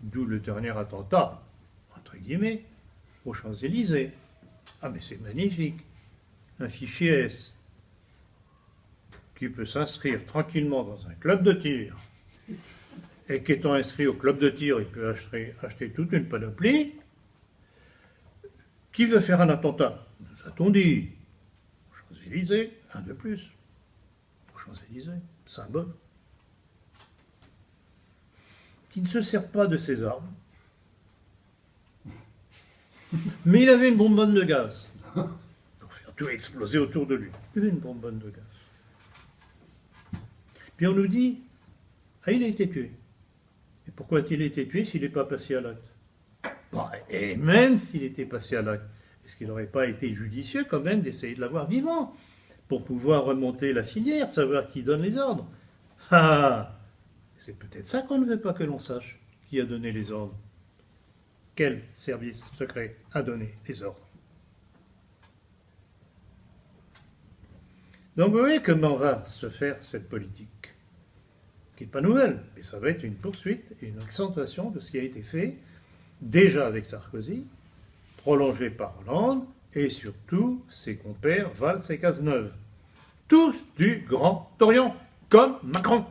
D'où le dernier attentat, entre guillemets, aux Champs-Élysées. Ah mais c'est magnifique. Un fichier S qui peut s'inscrire tranquillement dans un club de tir et qu'étant inscrit au club de tir, il peut acheter toute une panoplie. Qui veut faire un attentat? Nous a-t-on dit? Aux Champs-Élysées, un de plus. Aux Champs-Élysées, symbole. Qui ne se sert pas de ses armes. Mais il avait une bonbonne de gaz pour faire tout exploser autour de lui. Il avait une bonbonne de gaz. Puis on nous dit, ah, il a été tué. Et pourquoi a-t-il été tué s'il n'est pas passé à l'acte? Bon, et même s'il était passé à l'acte, est-ce qu'il n'aurait pas été judicieux quand même d'essayer de l'avoir vivant pour pouvoir remonter la filière, savoir qui donne les ordres? Ah, c'est peut-être ça qu'on ne veut pas que l'on sache, qui a donné les ordres. Quel service secret a donné les ordres? Donc vous voyez comment va se faire cette politique, qui n'est pas nouvelle, mais ça va être une poursuite et une accentuation de ce qui a été fait, déjà avec Sarkozy, prolongé par Hollande, et surtout ses compères Valls et Cazeneuve. Tous du Grand Orient, comme Macron.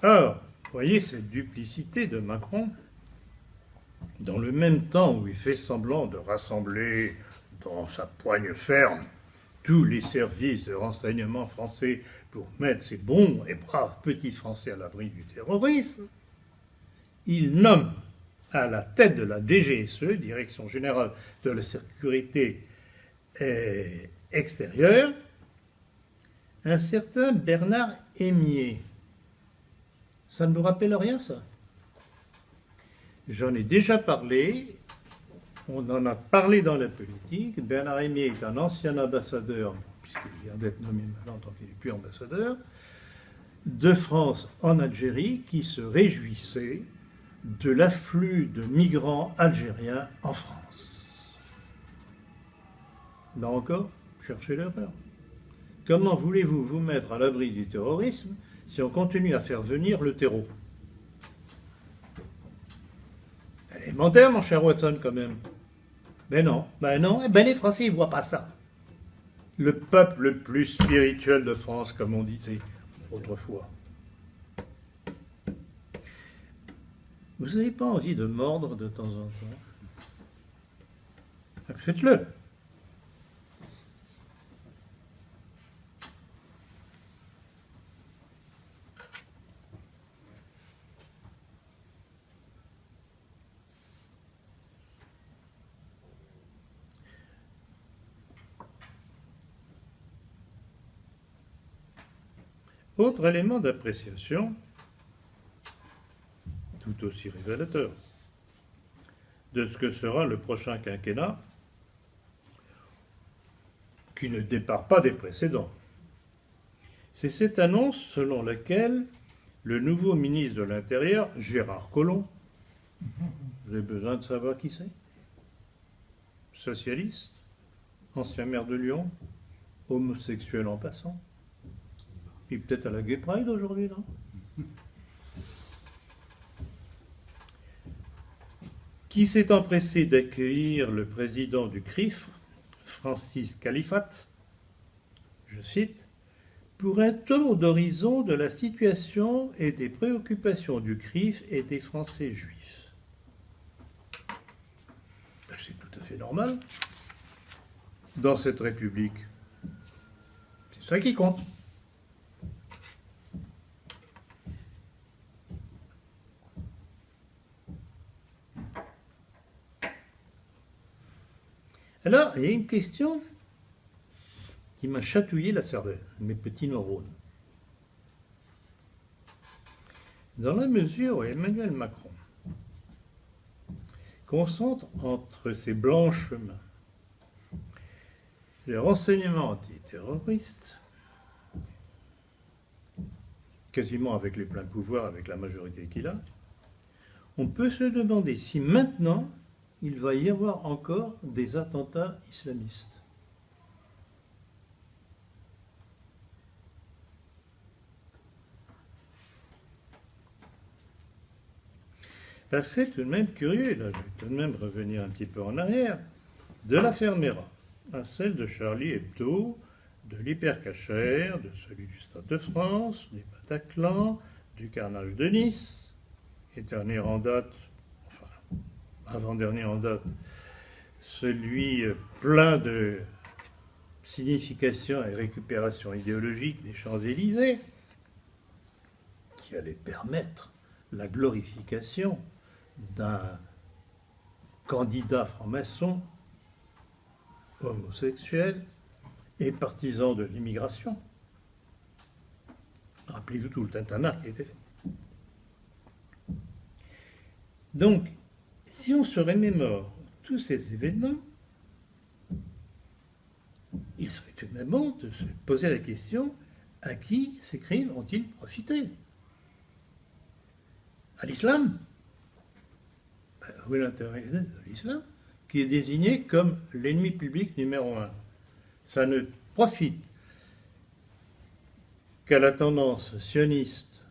Or, vous voyez cette duplicité de Macron, dans le même temps où il fait semblant de rassembler dans sa poigne ferme tous les services de renseignement français pour mettre ces bons et braves petits Français à l'abri du terrorisme, il nomme à la tête de la DGSE, Direction Générale de la Sécurité Extérieure, un certain Bernard Hémier. Ça ne vous rappelle rien, ça? J'en ai déjà parlé, on en a parlé dans la politique. Bernard Hémier est un ancien ambassadeur, puisqu'il vient d'être nommé maintenant tant qu'il n'est plus ambassadeur, de France en Algérie, qui se réjouissait de l'afflux de migrants algériens en France. Là encore, cherchez l'erreur. Comment voulez-vous vous mettre à l'abri du terrorisme si on continue à faire venir le terreau? Élémentaire, mon cher Watson, quand même. Ben non, les Français, ils ne voient pas ça. Le peuple le plus spirituel de France, comme on disait autrefois. Vous n'avez pas envie de mordre de temps en temps? Faites-le. Autre élément d'appréciation, tout aussi révélateur, de ce que sera le prochain quinquennat, qui ne départ pas des précédents. C'est cette annonce selon laquelle le nouveau ministre de l'Intérieur, Gérard Collomb, vous avez besoin de savoir qui c'est? Socialiste, ancien maire de Lyon, homosexuel en passant. Il est peut-être à la Gay Pride aujourd'hui, non? Qui s'est empressé d'accueillir le président du CRIF, Francis Califat, je cite, pour un tour d'horizon de la situation et des préoccupations du CRIF et des Français juifs. Ben, c'est tout à fait normal. Dans cette République, c'est ça qui compte. Alors, il y a une question qui m'a chatouillé la cervelle, mes petits neurones. Dans la mesure où Emmanuel Macron concentre entre ses blanches mains les renseignements antiterroristes, quasiment avec les pleins pouvoirs, avec la majorité qu'il a, on peut se demander si maintenant il va y avoir encore des attentats islamistes. Ben, c'est tout de même curieux, là je vais tout de même revenir un petit peu en arrière, de l'affaire Mera à celle de Charlie Hebdo, de l'hypercacher, de celui du Stade de France, du Bataclan, du carnage de Nice, et dernier en date, enfin avant-dernier en date, celui plein de signification et récupération idéologique des Champs-Élysées, qui allait permettre la glorification d'un candidat franc-maçon homosexuel et partisan de l'immigration. Rappelez-vous tout le tintamarre qui a été fait. Donc, si on se remémore tous ces événements, il serait tout de même bon de se poser la question: à qui ces crimes ont-ils profité? À l'islam? Ben, où est l'intérêt de l'islam, qui est désigné comme l'ennemi public numéro 1? Ça ne profite qu'à la tendance sioniste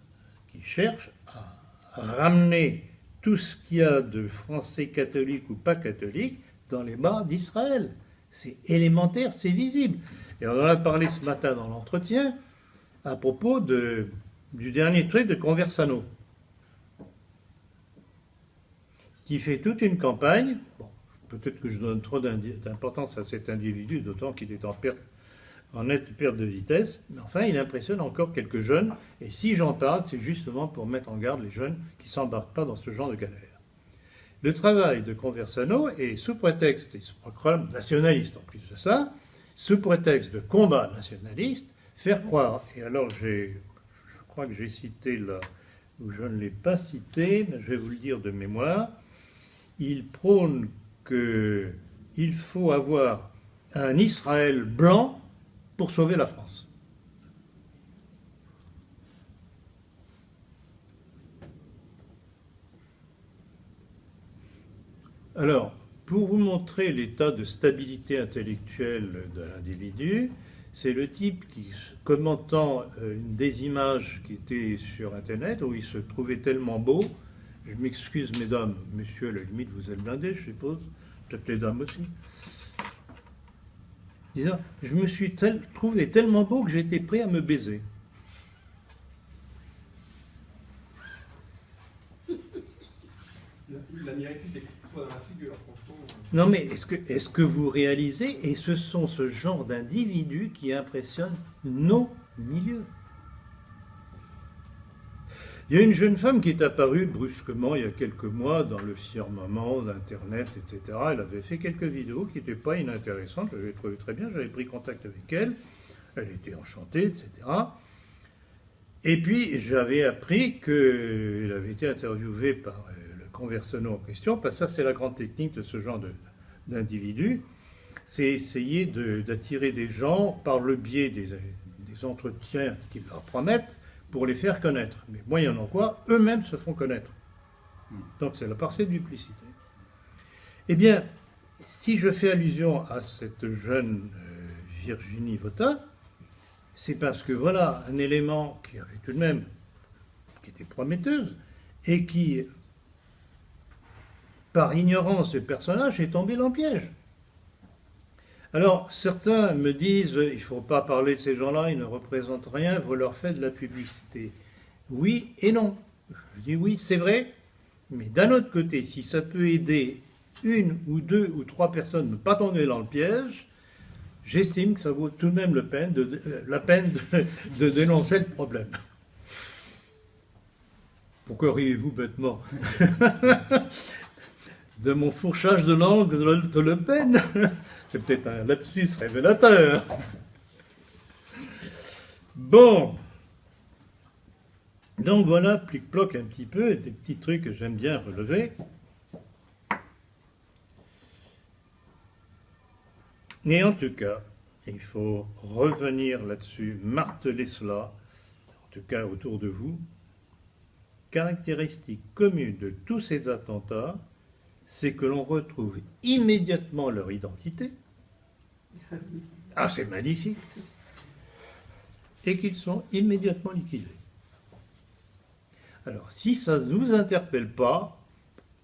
qui cherche à ramener tout ce qu'il y a de Français catholiques ou pas catholiques dans les bras d'Israël. C'est élémentaire, c'est visible. Et on en a parlé ce matin dans l'entretien à propos du dernier truc de Conversano, qui fait toute une campagne. Bon, peut-être que je donne trop d'importance à cet individu, d'autant qu'il est en nette perte de vitesse, mais enfin, il impressionne encore quelques jeunes, et si j'en parle, c'est justement pour mettre en garde les jeunes qui ne s'embarquent pas dans ce genre de galère. Le travail de Conversano est sous prétexte, il se proclame nationaliste en plus de ça, sous prétexte de combat nationaliste, faire croire, et alors je crois que j'ai cité là, où je ne l'ai pas cité, mais je vais vous le dire de mémoire, il prône qu'il faut avoir un Israël blanc pour sauver la France. Alors, pour vous montrer l'état de stabilité intellectuelle de l'individu, c'est le type qui, commentant une des images qui étaient sur Internet, où il se trouvait tellement beau, je m'excuse mesdames, messieurs, à la limite vous êtes blindés, je suppose, peut-être les dames aussi, disant, je me suis trouvé tellement beau que j'étais prêt à me baiser. La vérité, c'est quoi dans la figure, franchement. Non mais est-ce que vous réalisez, et ce sont ce genre d'individus qui impressionnent nos milieux. Il y a une jeune femme qui est apparue brusquement il y a quelques mois dans le firmament d'Internet, etc. Elle avait fait quelques vidéos qui n'étaient pas inintéressantes, je l'avais trouvé très bien, j'avais pris contact avec elle, elle était enchantée, etc. Et puis, j'avais appris qu'il avait été interviewé par le conversano en question, parce que ça, c'est la grande technique de ce genre d'individus, c'est essayer d'attirer des gens par le biais des entretiens qu'ils leur promettent pour les faire connaître. Mais moyennant quoi, eux-mêmes se font connaître. Donc, c'est la parfaite duplicité. Eh bien, si je fais allusion à cette jeune Virginie Votin, c'est parce que voilà un élément qui avait tout de même, qui était prometteuse, et qui, par ignorance du personnage, est tombé dans le piège. Alors, certains me disent, il ne faut pas parler de ces gens-là, ils ne représentent rien, vous leur faites de la publicité. Oui et non. Je dis oui, c'est vrai, mais d'un autre côté, si ça peut aider une ou deux ou trois personnes à ne pas tomber dans le piège, j'estime que ça vaut tout de même la peine de dénoncer le problème. Pourquoi riez-vous bêtement de mon fourchage de langue de Le Pen? C'est peut-être un lapsus révélateur. Bon. Donc voilà, plic-ploc un petit peu, des petits trucs que j'aime bien relever. Et en tout cas, il faut revenir là-dessus, marteler cela, en tout cas autour de vous. Caractéristique commune de tous ces attentats, c'est que l'on retrouve immédiatement leur identité. Ah, c'est magnifique. Et qu'ils sont immédiatement liquidés. Alors, si ça ne nous interpelle pas,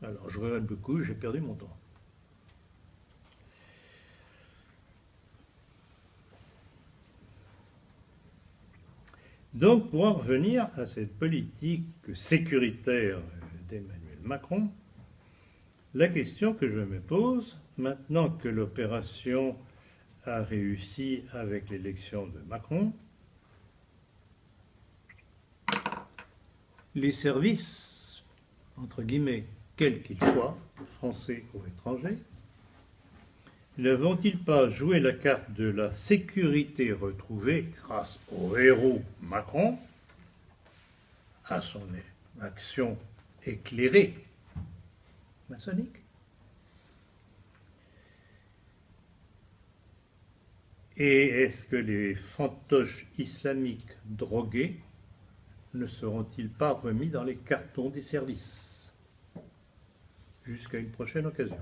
alors je regrette beaucoup, j'ai perdu mon temps. Donc, pour en revenir à cette politique sécuritaire d'Emmanuel Macron, la question que je me pose, maintenant que l'opération a réussi avec l'élection de Macron, les services, entre guillemets, quels qu'ils soient, français ou étrangers, ne vont-ils pas jouer la carte de la sécurité retrouvée grâce au héros Macron, à son action éclairée maçonnique? Et est-ce que les fantoches islamiques drogués ne seront-ils pas remis dans les cartons des services? Jusqu'à une prochaine occasion.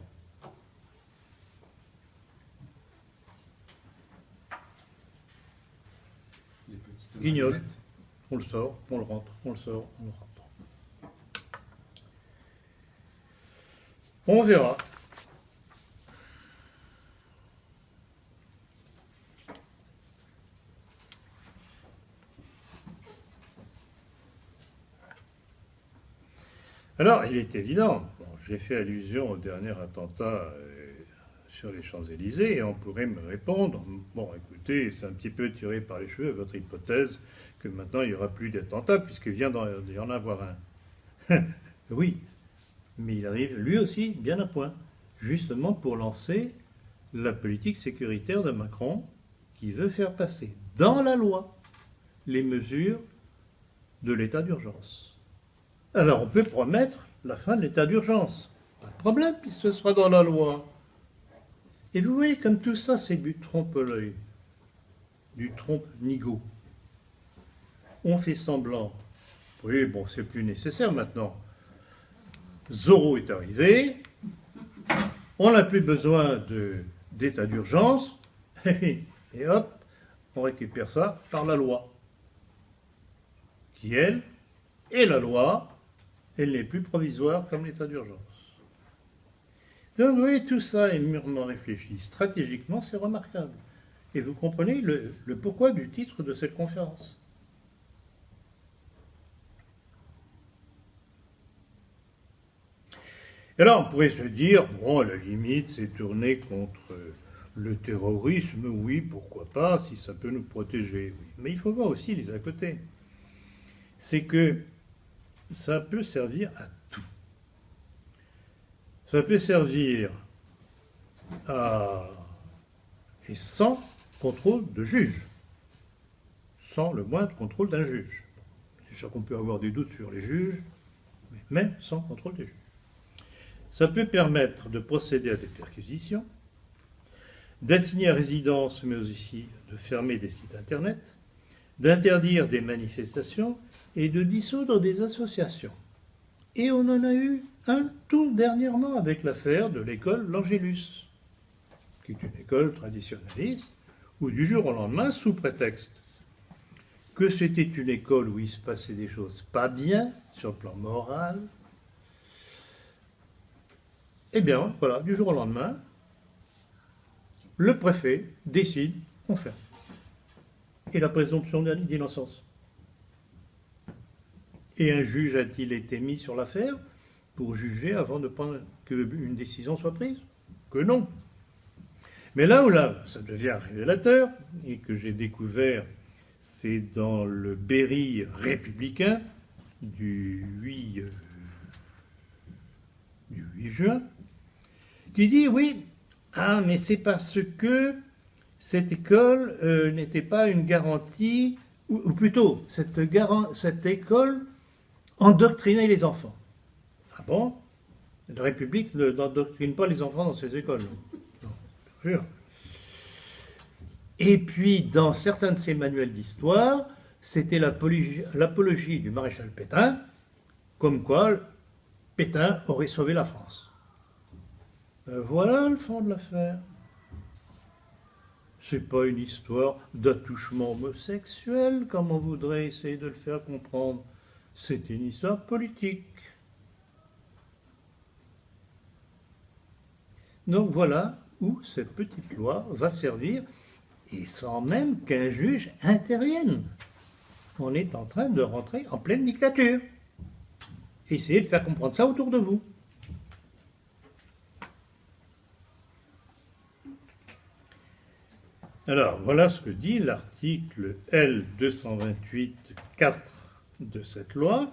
Guignol, on le sort, on le rentre, on le sort, on le rentre. On verra. Alors, il est évident, bon, j'ai fait allusion au dernier attentat sur les Champs-Élysées, et on pourrait me répondre, bon, écoutez, c'est un petit peu tiré par les cheveux votre hypothèse que maintenant il n'y aura plus d'attentats, puisqu'il vient d'y en avoir un. Oui, mais il arrive lui aussi bien à point, justement pour lancer la politique sécuritaire de Macron, qui veut faire passer dans la loi les mesures de l'état d'urgence. Alors on peut promettre la fin de l'état d'urgence. Pas de problème, puisque ce sera dans la loi. Et vous voyez, comme tout ça, c'est du trompe-l'œil, du trompe-nigo. On fait semblant. Oui, bon, c'est plus nécessaire maintenant. Zorro est arrivé, on n'a plus besoin d'état d'urgence, et hop, on récupère ça par la loi. Qui, elle, est la loi, elle n'est plus provisoire comme l'état d'urgence. Donc, vous voyez, tout ça est mûrement réfléchi. Stratégiquement, c'est remarquable. Et vous comprenez le pourquoi du titre de cette conférence. Et alors, on pourrait se dire, bon, à la limite, c'est tourné contre le terrorisme, oui, pourquoi pas, si ça peut nous protéger. Oui. Mais il faut voir aussi les à côté. C'est que ça peut servir à tout. Ça peut servir à... et sans contrôle de juge, sans le moindre contrôle d'un juge. déjà qu'on peut avoir des doutes sur les juges, mais même sans contrôle des juges. Ça peut permettre de procéder à des perquisitions, d'assigner à résidence, mais aussi de fermer des sites internet, d'interdire des manifestations et de dissoudre des associations. Et on en a eu un tout dernièrement avec l'affaire de l'école L'Angélus, qui est une école traditionnaliste, où du jour au lendemain, sous prétexte que c'était une école où il se passait des choses pas bien sur le plan moral, eh bien, voilà, du jour au lendemain, le préfet décide, on ferme. Et la présomption d'innocence. Et un juge a-t-il été mis sur l'affaire pour juger avant de prendre qu'une décision soit prise? Que non. Mais là où ça devient révélateur, et que j'ai découvert, c'est dans le Berry républicain du 8 juin, qui dit oui, mais c'est parce que cette école n'était pas une garantie, ou plutôt, cette école endoctrinait les enfants. Ah bon? La République n'endoctrine pas les enfants dans ces écoles. Non, bien sûr. Et puis, dans certains de ces manuels d'histoire, c'était l'apologie du maréchal Pétain, comme quoi Pétain aurait sauvé la France. Voilà le fond de l'affaire. C'est pas une histoire d'attouchement homosexuel, comme on voudrait essayer de le faire comprendre. C'est une histoire politique. Donc voilà où cette petite loi va servir, et sans même qu'un juge intervienne. On est en train de rentrer en pleine dictature. Essayez de faire comprendre ça autour de vous. Alors, voilà ce que dit l'article L228.4 de cette loi.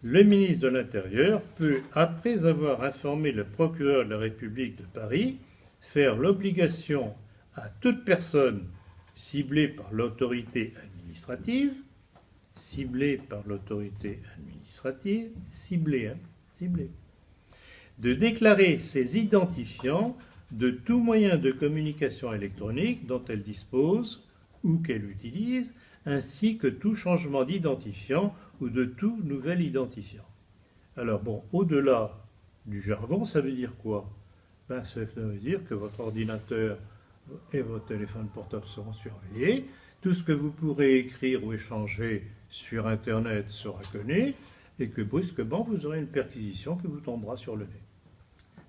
Le ministre de l'Intérieur peut, après avoir informé le procureur de la République de Paris, faire l'obligation à toute personne ciblée par l'autorité administrative, de déclarer ses identifiants de tout moyen de communication électronique dont elle dispose ou qu'elle utilise, ainsi que tout changement d'identifiant ou de tout nouvel identifiant. Alors bon, au-delà du jargon, ça veut dire quoi? Ça veut dire que votre ordinateur et votre téléphone portable seront surveillés, tout ce que vous pourrez écrire ou échanger sur Internet sera connu, et que brusquement vous aurez une perquisition qui vous tombera sur le nez,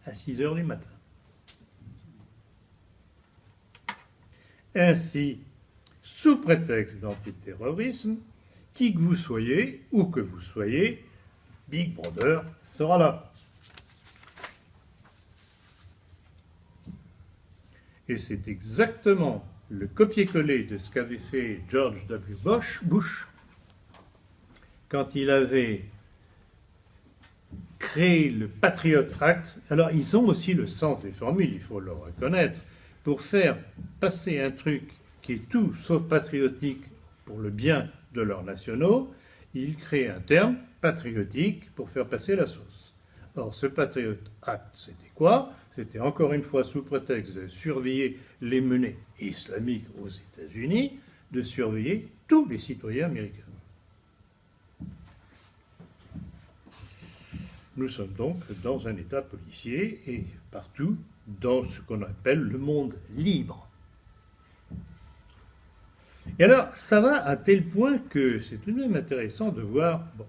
à 6 heures du matin. Ainsi, sous prétexte d'antiterrorisme, qui que vous soyez, où que vous soyez, Big Brother sera là. Et c'est exactement le copier-coller de ce qu'avait fait George W. Bush quand il avait créé le Patriot Act. Alors, ils ont aussi le sens des formules, il faut le reconnaître, pour faire passer un truc qui est tout sauf patriotique pour le bien de leurs nationaux. Ils créent un terme patriotique pour faire passer la sauce. Or, ce Patriot Act, c'était quoi? C'était encore une fois sous prétexte de surveiller les menées islamiques aux États-Unis, de surveiller tous les citoyens américains. Nous sommes donc dans un État policier et partout dans ce qu'on appelle le monde libre. Et alors, ça va à tel point que c'est tout de même intéressant de voir, bon,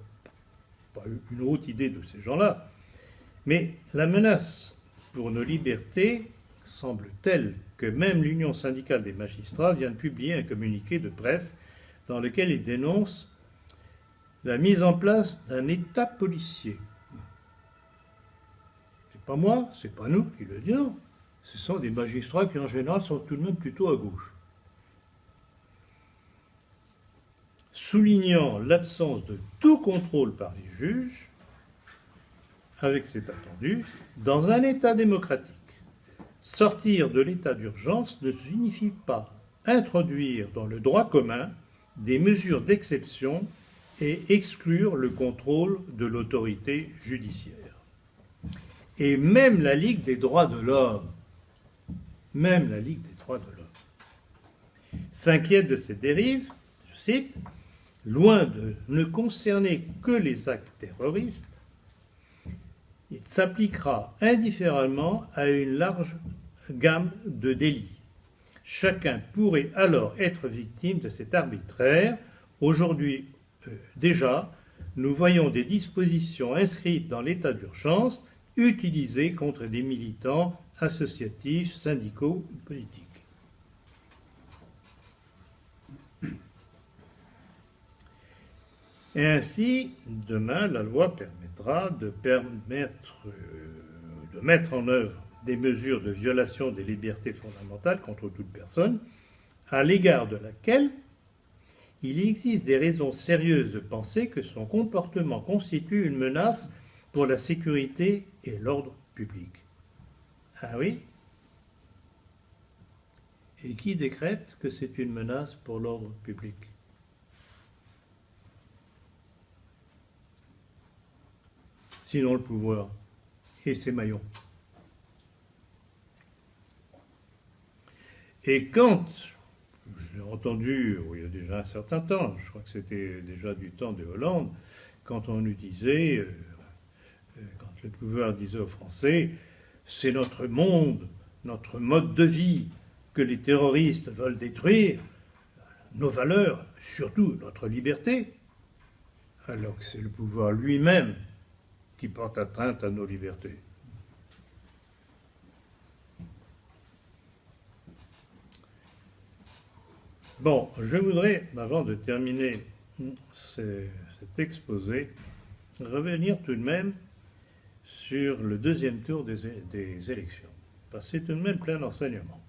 pas une haute idée de ces gens-là, mais la menace pour nos libertés semble telle que même l'Union syndicale des magistrats vient de publier un communiqué de presse dans lequel il dénonce la mise en place d'un État policier. C'est pas moi, c'est pas nous qui le disons, ce sont des magistrats qui en général sont tout de même plutôt à gauche. Soulignant l'absence de tout contrôle par les juges, avec cet attendu, dans un État démocratique, sortir de l'état d'urgence ne signifie pas introduire dans le droit commun des mesures d'exception et exclure le contrôle de l'autorité judiciaire. Et même la Ligue des droits de l'homme, s'inquiète de ces dérives, je cite, « Loin de ne concerner que les actes terroristes, il s'appliquera indifféremment à une large gamme de délits. Chacun pourrait alors être victime de cet arbitraire. Aujourd'hui, déjà, nous voyons des dispositions inscrites dans l'état d'urgence utilisées contre des militants associatifs, syndicaux ou politiques. » Et ainsi, demain, la loi permettra de mettre en œuvre des mesures de violation des libertés fondamentales contre toute personne, à l'égard de laquelle il existe des raisons sérieuses de penser que son comportement constitue une menace pour la sécurité et l'ordre public. Ah oui? Et qui décrète que c'est une menace pour l'ordre public? Sinon le pouvoir et ses maillons. Et quand, j'ai entendu, il y a déjà un certain temps, je crois que c'était déjà du temps de Hollande, quand on nous disait, quand le pouvoir disait aux Français, c'est notre monde, notre mode de vie que les terroristes veulent détruire, nos valeurs, surtout notre liberté, alors que c'est le pouvoir lui-même qui porte atteinte à nos libertés. Bon, je voudrais, avant de terminer cet exposé, revenir tout de même sur le deuxième tour des élections, parce que c'est tout de même plein d'enseignements.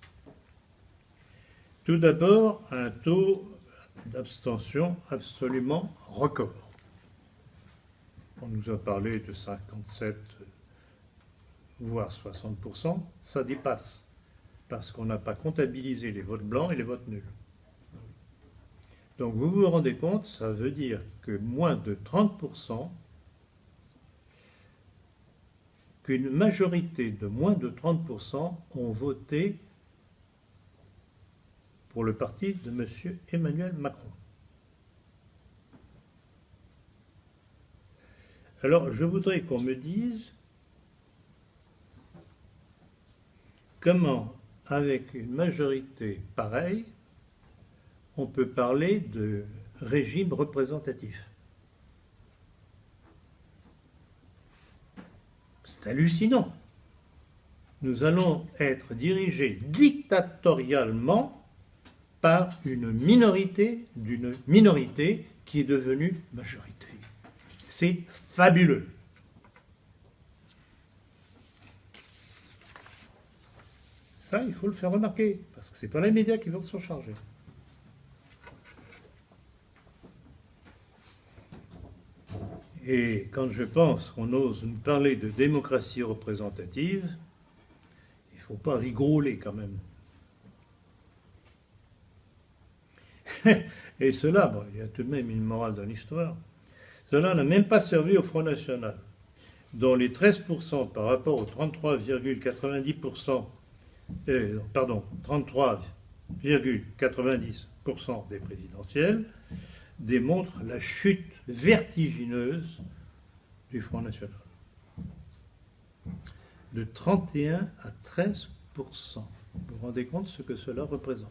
Tout d'abord, un taux d'abstention absolument record. On nous a parlé de 57, voire 60%, ça dépasse, parce qu'on n'a pas comptabilisé les votes blancs et les votes nuls. Donc vous vous rendez compte, ça veut dire que moins de 30%, qu'une majorité de moins de 30% ont voté pour le parti de M. Emmanuel Macron. Alors, je voudrais qu'on me dise comment, avec une majorité pareille, on peut parler de régime représentatif. C'est hallucinant. Nous allons être dirigés dictatorialement par une minorité d'une minorité qui est devenue majorité. C'est fabuleux. Ça, il faut le faire remarquer, parce que ce n'est pas les médias qui vont s'en charger. Et quand je pense qu'on ose nous parler de démocratie représentative, il ne faut pas rigoler quand même. Et cela, bon, il y a tout de même une morale dans l'histoire, cela n'a même pas servi au Front National, dont les 13% par rapport aux 33,90% 33,90% des présidentielles démontrent la chute vertigineuse du Front National. De 31 à 13%. Vous vous rendez compte ce que cela représente?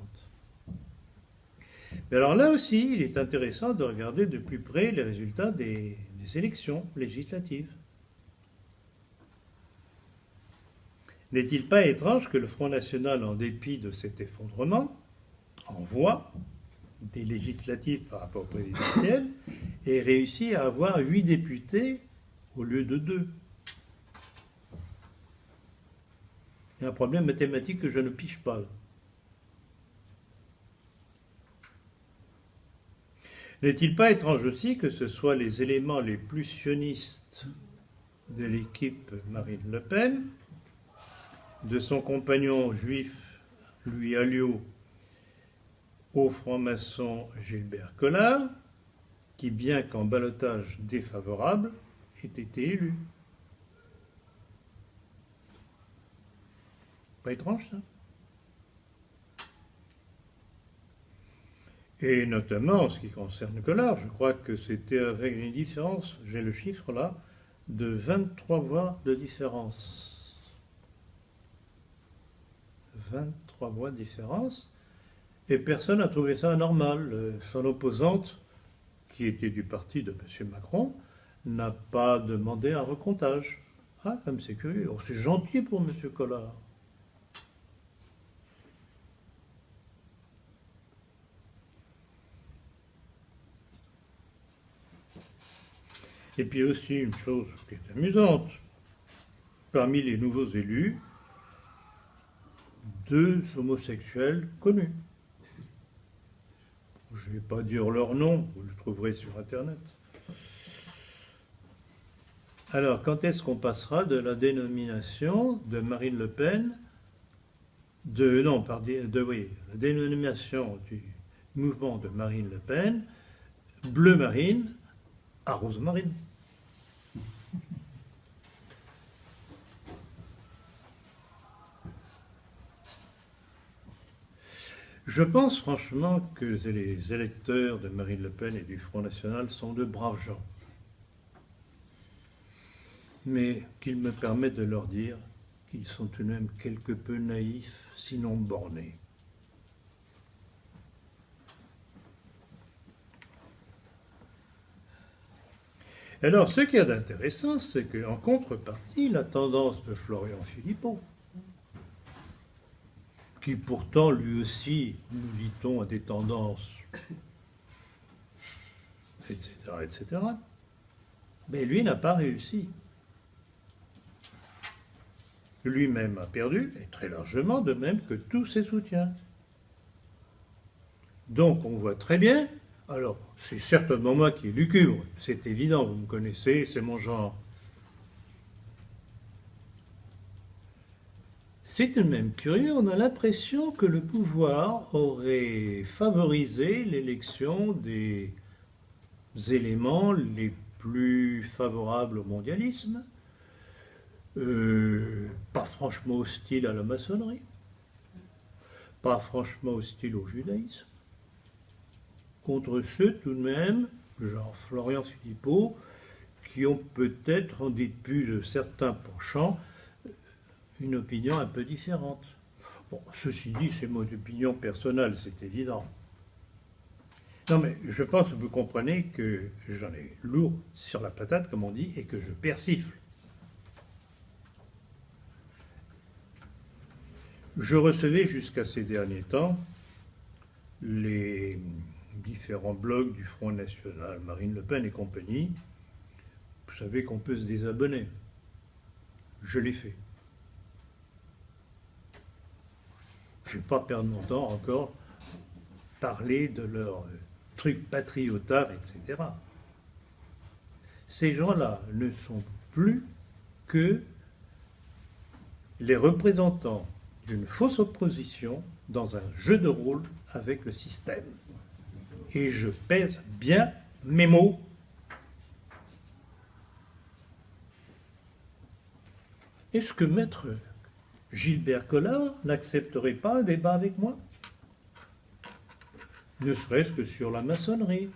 Mais alors là aussi, il est intéressant de regarder de plus près les résultats des élections législatives. N'est-il pas étrange que le Front National, en dépit de cet effondrement, envoie des législatives par rapport aux présidentielles ait réussi à avoir 8 députés au lieu de 2? Il y a un problème mathématique que je ne pige pas là. N'est-il pas étrange aussi que ce soit les éléments les plus sionistes de l'équipe Marine Le Pen, de son compagnon juif Louis Alliot au franc-maçon Gilbert Collard, qui, bien qu'en ballotage défavorable, ait été élu. Pas étrange, ça? Et notamment en ce qui concerne Collard, je crois que c'était avec une différence, j'ai le chiffre là, de 23 voix de différence. 23 voix de différence. Et personne n'a trouvé ça anormal. Son opposante, qui était du parti de M. Macron, n'a pas demandé un recomptage. Ah, comme c'est curieux. Oh, c'est gentil pour M. Collard. Et puis aussi une chose qui est amusante. Parmi les nouveaux élus, 2 homosexuels connus. Je ne vais pas dire leur nom, vous le trouverez sur Internet. Alors, quand est-ce qu'on passera de la dénomination de Marine Le Pen, la dénomination du mouvement de Marine Le Pen, bleu marine, à rose marine? Je pense franchement que les électeurs de Marine Le Pen et du Front National sont de braves gens. Mais qu'il me permette de leur dire qu'ils sont tout de même quelque peu naïfs, sinon bornés. Alors, ce qu'il y a d'intéressant, c'est qu'en contrepartie, la tendance de Florian Philippot, qui pourtant, lui aussi, nous dit-on, a des tendances, etc., mais lui n'a pas réussi. Lui-même a perdu, et très largement, de même que tous ses soutiens. Donc, on voit très bien, alors, c'est certainement moi qui est lugubre, c'est évident, vous me connaissez, c'est mon genre. C'est tout de même curieux, on a l'impression que le pouvoir aurait favorisé l'élection des éléments les plus favorables au mondialisme, pas franchement hostiles à la maçonnerie, pas franchement hostiles au judaïsme, contre ceux tout de même, genre Florian Philippot, qui ont peut-être, en dépit de certains penchants, une opinion un peu différente. Bon, ceci dit, c'est mon opinion personnelle, c'est évident. Non, mais je pense que vous comprenez que j'en ai lourd sur la patate, comme on dit, et que je persifle. Je recevais jusqu'à ces derniers temps les différents blogs du Front National, Marine Le Pen et compagnie. Vous savez qu'on peut se désabonner. Je l'ai fait. Je ne vais pas perdre mon temps encore parler de leurs trucs patriotards, etc. Ces gens-là ne sont plus que les représentants d'une fausse opposition dans un jeu de rôle avec le système. Et je pèse bien mes mots. Est-ce que maître Gilbert Collard n'accepterait pas un débat avec moi? Ne serait-ce que sur la maçonnerie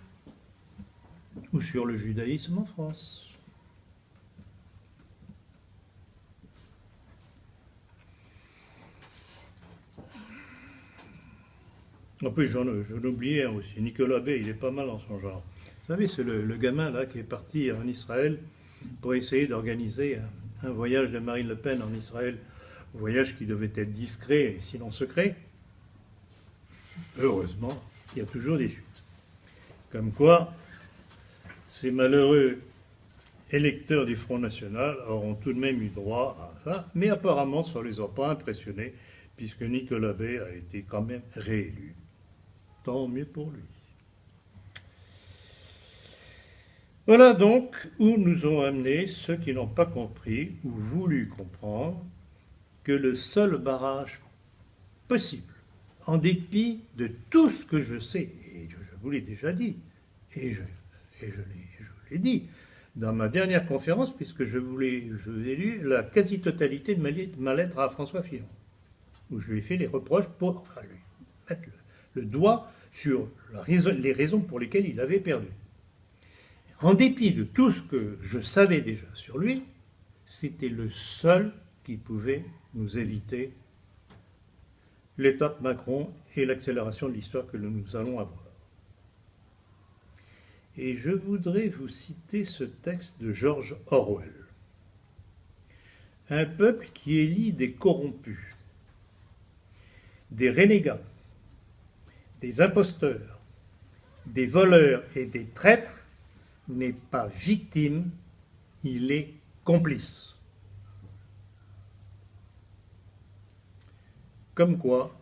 ou sur le judaïsme en France. En plus, j'en oubliais un aussi. Nicolas B, il est pas mal en son genre. Vous savez, c'est le gamin là qui est parti en Israël pour essayer d'organiser un voyage de Marine Le Pen en Israël. Un voyage qui devait être discret et sinon secret. Heureusement, il y a toujours des fuites. Comme quoi, ces malheureux électeurs du Front National auront tout de même eu droit à ça, mais apparemment ça ne les a pas impressionnés, puisque Nicolas B a été quand même réélu. Tant mieux pour lui. Voilà donc où nous ont amené ceux qui n'ont pas compris ou voulu comprendre que le seul barrage possible, en dépit de tout ce que je sais, et je vous l'ai déjà dit, et et je l'ai dit dans ma dernière conférence, puisque je vous ai lu la quasi-totalité de ma lettre à François Fillon, où je lui ai fait les reproches pour lui mettre le doigt sur les raisons pour lesquelles il avait perdu. En dépit de tout ce que je savais déjà sur lui, c'était le seul qui pouvait nous éviter l'étape Macron et l'accélération de l'histoire que nous allons avoir. Et je voudrais vous citer ce texte de George Orwell. Un peuple qui élit des corrompus, des renégats, des imposteurs, des voleurs et des traîtres n'est pas victime, il est complice. Comme quoi,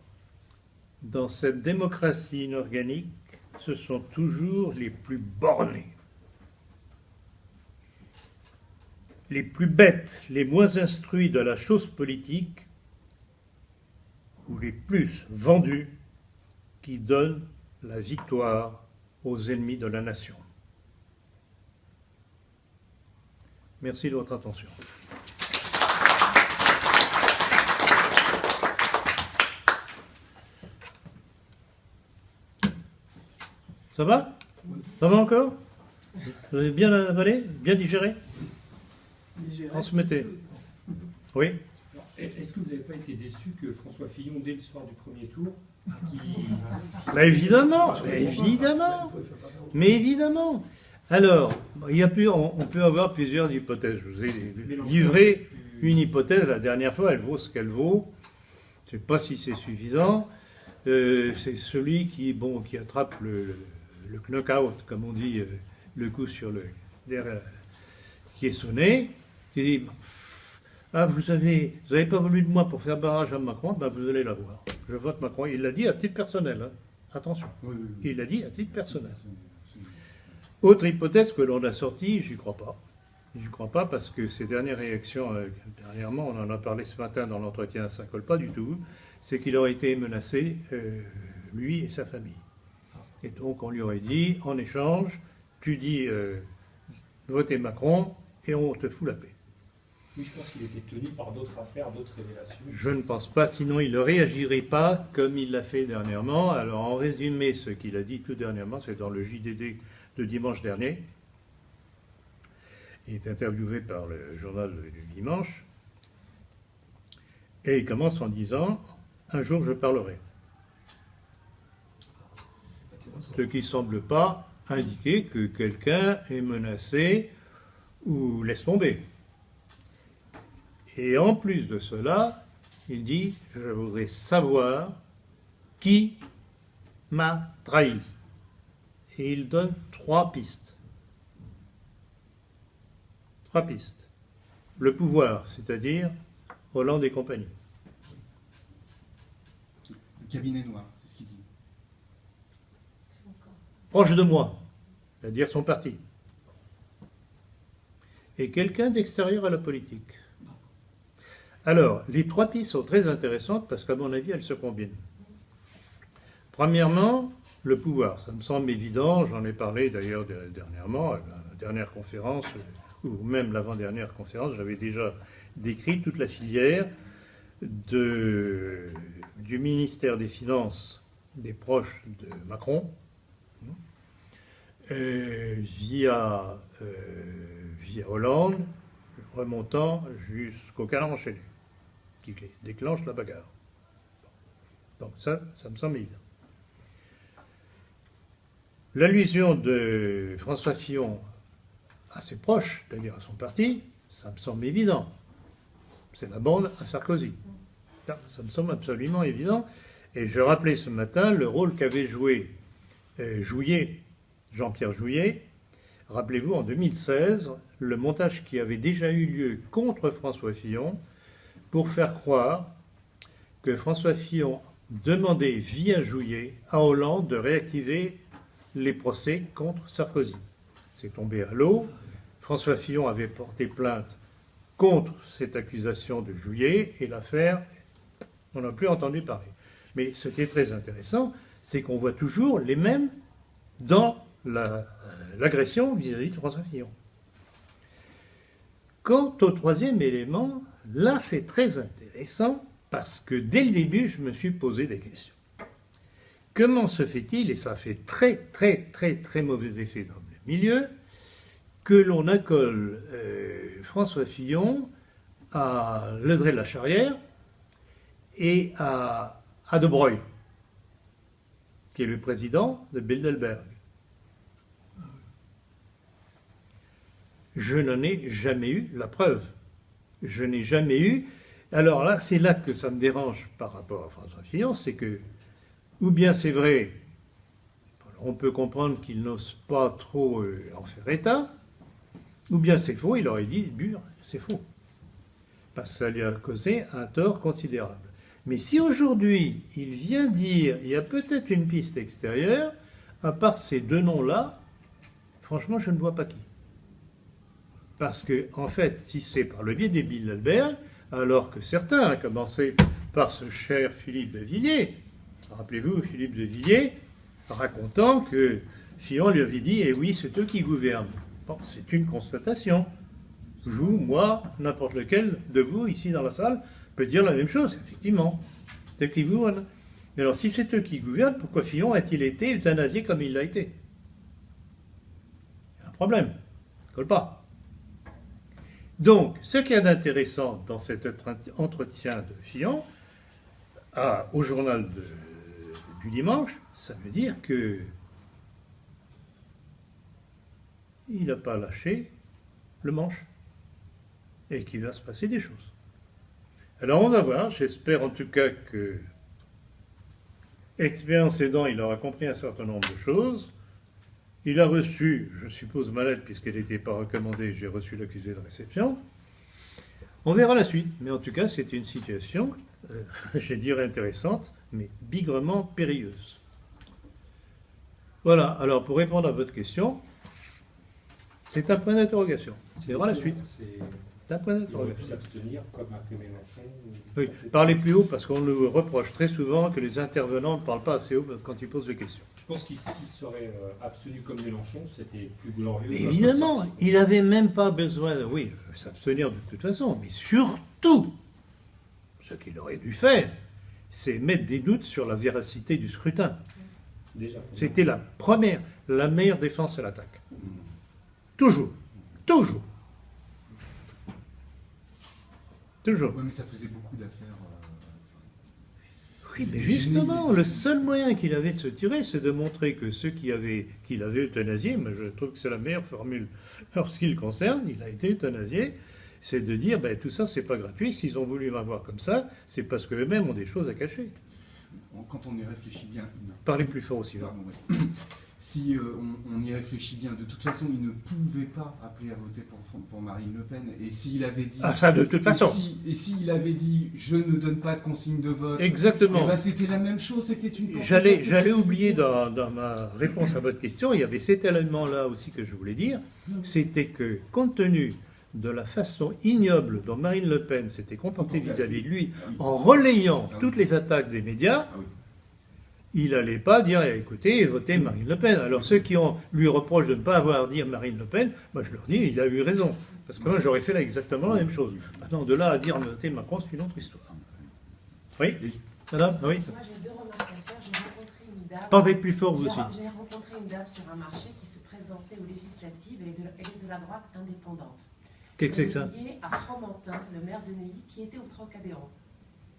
dans cette démocratie inorganique, ce sont toujours les plus bornés, les plus bêtes, les moins instruits de la chose politique, ou les plus vendus, qui donnent la victoire aux ennemis de la nation. Merci de votre attention. Ça va? Ça va encore? Vous avez bien avalé? Bien digéré? Transmettez. Oui? Est-ce que vous n'avez pas été déçu que François Fillon, dès le soir du premier tour, Mais évidemment, mais évidemment. Alors, on peut avoir plusieurs hypothèses. Je vous ai livré une hypothèse la dernière fois, elle vaut ce qu'elle vaut. Je ne sais pas si c'est suffisant. C'est celui qui attrape le knock-out, comme on dit, le coup sur le derrière, qui est sonné, qui dit ah, vous avez pas voulu de moi pour faire barrage à Macron, ben vous allez l'avoir. Je vote Macron. Il l'a dit à titre personnel. Hein. Attention. Oui. Il l'a dit à titre personnel. Autre hypothèse que l'on a sortie, j'y crois pas. J'y crois pas parce que ces dernières réactions, dernièrement, on en a parlé ce matin dans l'entretien, ça colle pas du tout, c'est qu'il aurait été menacé, lui et sa famille. Et donc on lui aurait dit, en échange, tu dis votez Macron et on te fout la paix. Oui, je pense qu'il était tenu par d'autres affaires, d'autres révélations. Je ne pense pas, sinon il ne réagirait pas comme il l'a fait dernièrement. Alors en résumé, ce qu'il a dit tout dernièrement, c'est dans le JDD de dimanche dernier. Il est interviewé par le journal du dimanche. Et il commence en disant « Un jour je parlerai ». Ce qui ne semble pas indiquer que quelqu'un est menacé ou laisse tomber. Et en plus de cela, il dit « Je voudrais savoir qui m'a trahi ». Et il donne 3 pistes. 3 pistes. Le pouvoir, c'est-à-dire Hollande et compagnie. Le cabinet noir, c'est ce qu'il dit. Proche de moi, c'est-à-dire son parti. Et quelqu'un d'extérieur à la politique. Alors, les 3 pistes sont très intéressantes parce qu'à mon avis, elles se combinent. Premièrement, le pouvoir. Ça me semble évident, j'en ai parlé d'ailleurs dernièrement, à la dernière conférence, ou même l'avant-dernière conférence, j'avais déjà décrit toute la filière du ministère des Finances des proches de Macron, via Hollande, remontant jusqu'au canon enchaîné, qui déclenche la bagarre. Donc ça me semble évident. L'allusion de François Fillon à ses proches, c'est-à-dire à son parti, ça me semble évident. C'est la bande à Sarkozy. Ça me semble absolument évident. Et je rappelais ce matin le rôle qu'avait joué Jean-Pierre Jouyet. Rappelez-vous, en 2016, le montage qui avait déjà eu lieu contre François Fillon pour faire croire que François Fillon demandait via Jouyet à Hollande de réactiver les procès contre Sarkozy. C'est tombé à l'eau. François Fillon avait porté plainte contre cette accusation de Jouyet et l'affaire, on n'a plus entendu parler. Mais ce qui est très intéressant, c'est qu'on voit toujours les mêmes dans l'agression vis-à-vis de François Fillon. Quant au troisième élément, là c'est très intéressant parce que dès le début je me suis posé des questions. Comment se fait-il, et ça fait très très très très mauvais effet dans le milieu, que l'on accole François Fillon à Ledré-la-Charrière et à De Broglie, qui est le président de Bilderberg. Je n'en ai jamais eu la preuve. Je n'ai jamais eu... Alors là, c'est là que ça me dérange par rapport à François Fillon, c'est que, ou bien c'est vrai, on peut comprendre qu'il n'ose pas trop en faire état, ou bien c'est faux, il aurait dit, c'est faux. Parce que ça lui a causé un tort considérable. Mais si aujourd'hui, il vient dire, il y a peut-être une piste extérieure, à part ces deux noms-là, franchement, je ne vois pas qui. Parce que, en fait, si c'est par le biais des Bilderberg, alors que certains, à commencer par ce cher Philippe de Villiers, rappelez-vous Philippe de Villiers, racontant que Fillon lui avait dit, eh oui, c'est eux qui gouvernent. Bon, c'est une constatation. Vous, moi, n'importe lequel de vous, ici dans la salle, peut dire la même chose, effectivement. C'est eux qui gouvernent. Mais alors, si c'est eux qui gouvernent, pourquoi Fillon a-t-il été euthanasié comme il l'a été? Il y a un problème. Ça ne colle pas. Donc, ce qu'il y a d'intéressant dans cet entretien de Fillon, au journal du dimanche, ça veut dire que il n'a pas lâché le manche et qu'il va se passer des choses. Alors on va voir, j'espère en tout cas que, expérience aidant, il aura compris un certain nombre de choses. Il a reçu, je suppose, ma lettre, puisqu'elle n'était pas recommandée, j'ai reçu l'accusé de réception. On verra la suite, mais en tout cas, c'était une situation, je dirais intéressante, mais bigrement périlleuse. Voilà, alors pour répondre à votre question, c'est un point d'interrogation. On verra la suite. C'est un point d'interrogation. Il aurait pu s'abstenir, comme a fait Mélenchon. Oui, parlez plus haut, parce qu'on nous reproche très souvent que les intervenants ne parlent pas assez haut quand ils posent des questions. Je pense qu'il s'y serait abstenu comme Mélenchon, c'était plus glorieux. Mais évidemment, il n'avait même pas besoin de s'abstenir de toute façon, mais surtout, ce qu'il aurait dû faire, c'est mettre des doutes sur la véracité du scrutin. C'était la meilleure défense à l'attaque. Toujours. Toujours. Toujours. Oui, mais ça faisait beaucoup d'affaires. Oui, mais justement, le seul moyen qu'il avait de se tirer, c'est de montrer que ceux qu'il avait euthanasiés, mais je trouve que c'est la meilleure formule en ce qui le concerne, il a été euthanasié, c'est de dire, ben, tout ça, c'est pas gratuit, s'ils ont voulu m'avoir comme ça, c'est parce qu'eux-mêmes ont des choses à cacher. Quand on y réfléchit bien... Parlez plus fort aussi, Jean. Si on y réfléchit bien, de toute façon, il ne pouvait pas, après, voter pour Marine Le Pen. Et s'il avait dit... Ah, ça, de toute façon. Et s'il avait dit, je ne donne pas de consigne de vote... Exactement. Eh ben, c'était la même chose, c'était une... J'allais oublier dans ma réponse à votre question, il y avait cet élément-là aussi que je voulais dire, c'était que, compte tenu de la façon ignoble dont Marine Le Pen s'était comportée vis-à-vis de lui, en relayant toutes les attaques des médias, il n'allait pas dire, écoutez, votez Marine Le Pen. Alors ceux qui lui reprochent de ne pas avoir dit Marine Le Pen, moi je leur dis, il a eu raison. Parce que moi j'aurais fait exactement la même chose. Maintenant, de là à dire voter Macron, c'est une autre histoire. Oui, madame? Oui. Moi j'ai deux remarques à faire. J'ai rencontré une dame... Parlez plus fort vous aussi. J'ai rencontré une dame sur un marché qui se présentait aux législatives. Elle est de la droite indépendante. Qu'est-ce que c'est que ça? Elle est liée à Fromentin, le maire de Neuilly, qui était au Trocadéro.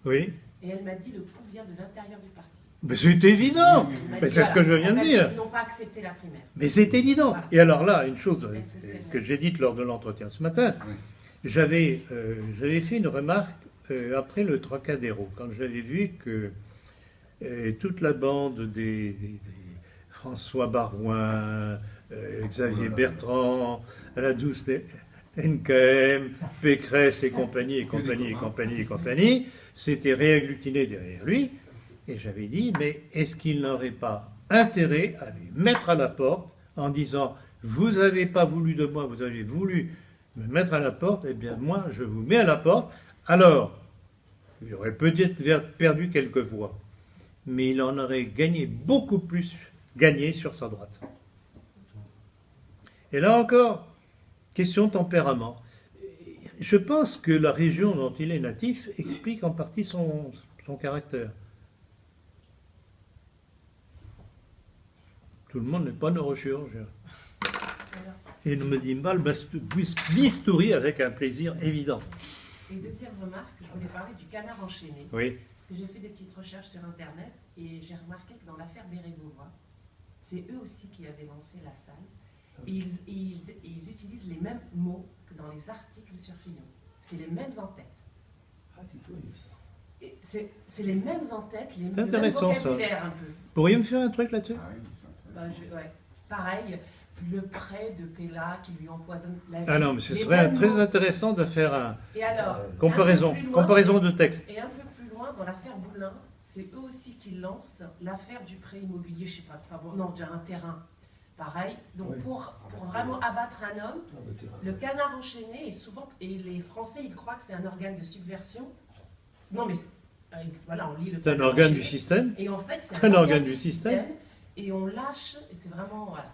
Oui. Et elle m'a dit, le coup vient de l'intérieur du parti. Mais c'est évident. Mais c'est ce que je viens de dire. Ils n'ont pas accepté la primaire. Mais c'est évident. Voilà. Et alors là, une chose que dit. j'ai dite lors de l'entretien ce matin, j'avais fait une remarque après le Trocadéro, quand j'avais vu que toute la bande des François Barouin, Xavier Bertrand, la douce NKM, Pécresse et compagnie, s'étaient réagglutinés derrière lui. Et j'avais dit, mais est-ce qu'il n'aurait pas intérêt à lui mettre à la porte en disant, vous n'avez pas voulu de moi, vous avez voulu me mettre à la porte, eh bien moi je vous mets à la porte. Alors, il aurait peut-être perdu quelques voix, mais il en aurait gagné beaucoup plus sur sa droite. Et là encore, question tempérament. Je pense que la région dont il est natif explique en partie son caractère. Tout le monde n'est pas neurochirurgien. Et ne me dit pas le bistouri avec un plaisir évident. Et deuxième remarque, je voulais parler du canard enchaîné. Oui. Parce que j'ai fait des petites recherches sur Internet et j'ai remarqué que dans l'affaire Bérégovoy, c'est eux aussi qui avaient lancé la salle. Et ils utilisent les mêmes mots que dans les articles sur Fillon. C'est les mêmes en-têtes. Ah, c'est curieux ça. Et c'est les mêmes en-têtes, le même intéressant, ça. vocabulaire un peu. Pourriez me faire un truc là-dessus? Ah oui, c'est intéressant. Ouais. Pareil, le prêt de Pella qui lui empoisonne la vie. Ah non, mais ce Les serait mêmes très mots. intéressant de faire un Et alors, comparaison, un peu plus loin, comparaison de texte. Et un peu plus loin, dans l'affaire Boulin, c'est eux aussi qui lancent l'affaire du prêt immobilier, je sais pas, non, d'un terrain. Pareil, donc Oui. pour vraiment abattre un homme, Ah, bah, t'es le canard enchaîné est souvent, et les Français ils croient que c'est un organe de subversion. Non mais voilà, on lit le C'est un canard organe enchaîné, du système. et en fait c'est Un un organe organe du du système. système, et on lâche, et c'est vraiment, voilà.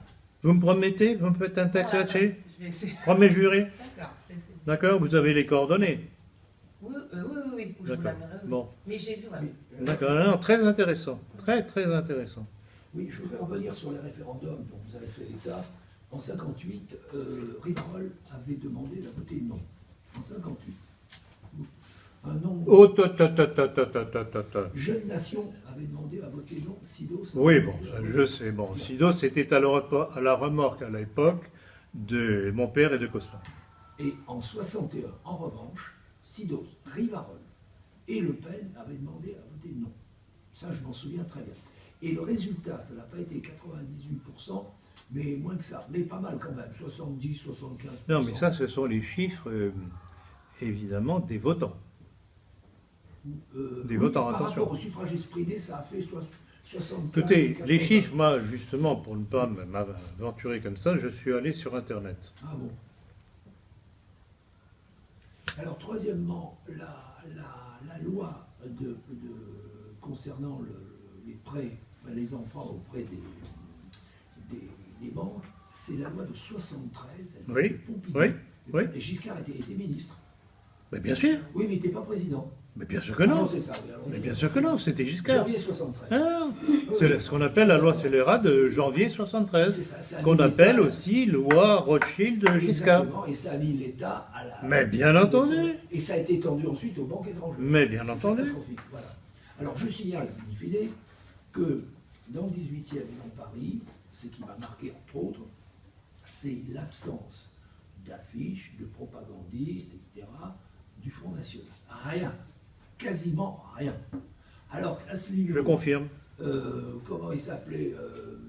Vous me promettez? Vous me faites un texte Voilà, là-dessus? je vais essayer. Promets juré? D'accord, je vais essayer. D'accord? Vous avez les coordonnées? Oui, je vous D'accord. l'amènerai, oui. Bon. Mais j'ai vu, voilà. Oui, D'accord. Non, très intéressant. Très, très intéressant. oui, je voudrais revenir sur les référendums dont vous avez fait état. En 58, Rivarol avait demandé la voter non. En 58. Un non. Oh, Jeune Nation avait demandé à voter non. Sidos. Oui, bon, ça, je sais. Bon, Sidos était à la remorque à l'époque de mon père et de Coston. Et en 61, en revanche, Sidos, Rivarol et Le Pen avaient demandé à voter non. Ça, je m'en souviens très bien. Et le résultat, ça n'a pas été 98%, mais moins que ça. Mais pas mal quand même, 70, 75%. Non, mais ça, ce sont les chiffres, évidemment, des votants. Des votants, par attention. rapport au suffrage exprimé, ça a fait 75. Écoutez, les 80. chiffres, moi, justement, pour ne pas m'aventurer comme ça, je suis allé sur Internet. Ah bon. Alors, troisièmement, la loi concernant les prêts, enfin, les emprunts auprès des banques, c'est la loi de 73. Elle Oui, de Pompidou. oui, oui. Et Giscard était ministre. Mais bien sûr, Oui, mais il n'était pas président. mais bien sûr que Ah non. c'est ça. Oui, alors, Mais bien sûr que non, c'était Giscard. Janvier 73. Ah, c'est ce qu'on appelle la loi scélérate de janvier C'est 73, ça, ça a qu'on mis appelle l'État- aussi loi Rothschild de Giscard. Exactement, et ça a mis l'État à la... Mais bien entendu. Et ça a été étendu ensuite aux banques étrangères. Mais bien C'est entendu. catastrophique, voilà. Alors je signale, in fine, que dans le 18e et dans Paris, ce qui m'a marqué entre autres, c'est l'absence d'affiches, de propagandistes, etc., du Front National. Rien. Quasiment rien. Alors qu'Asselineau... Je confirme. comment il s'appelait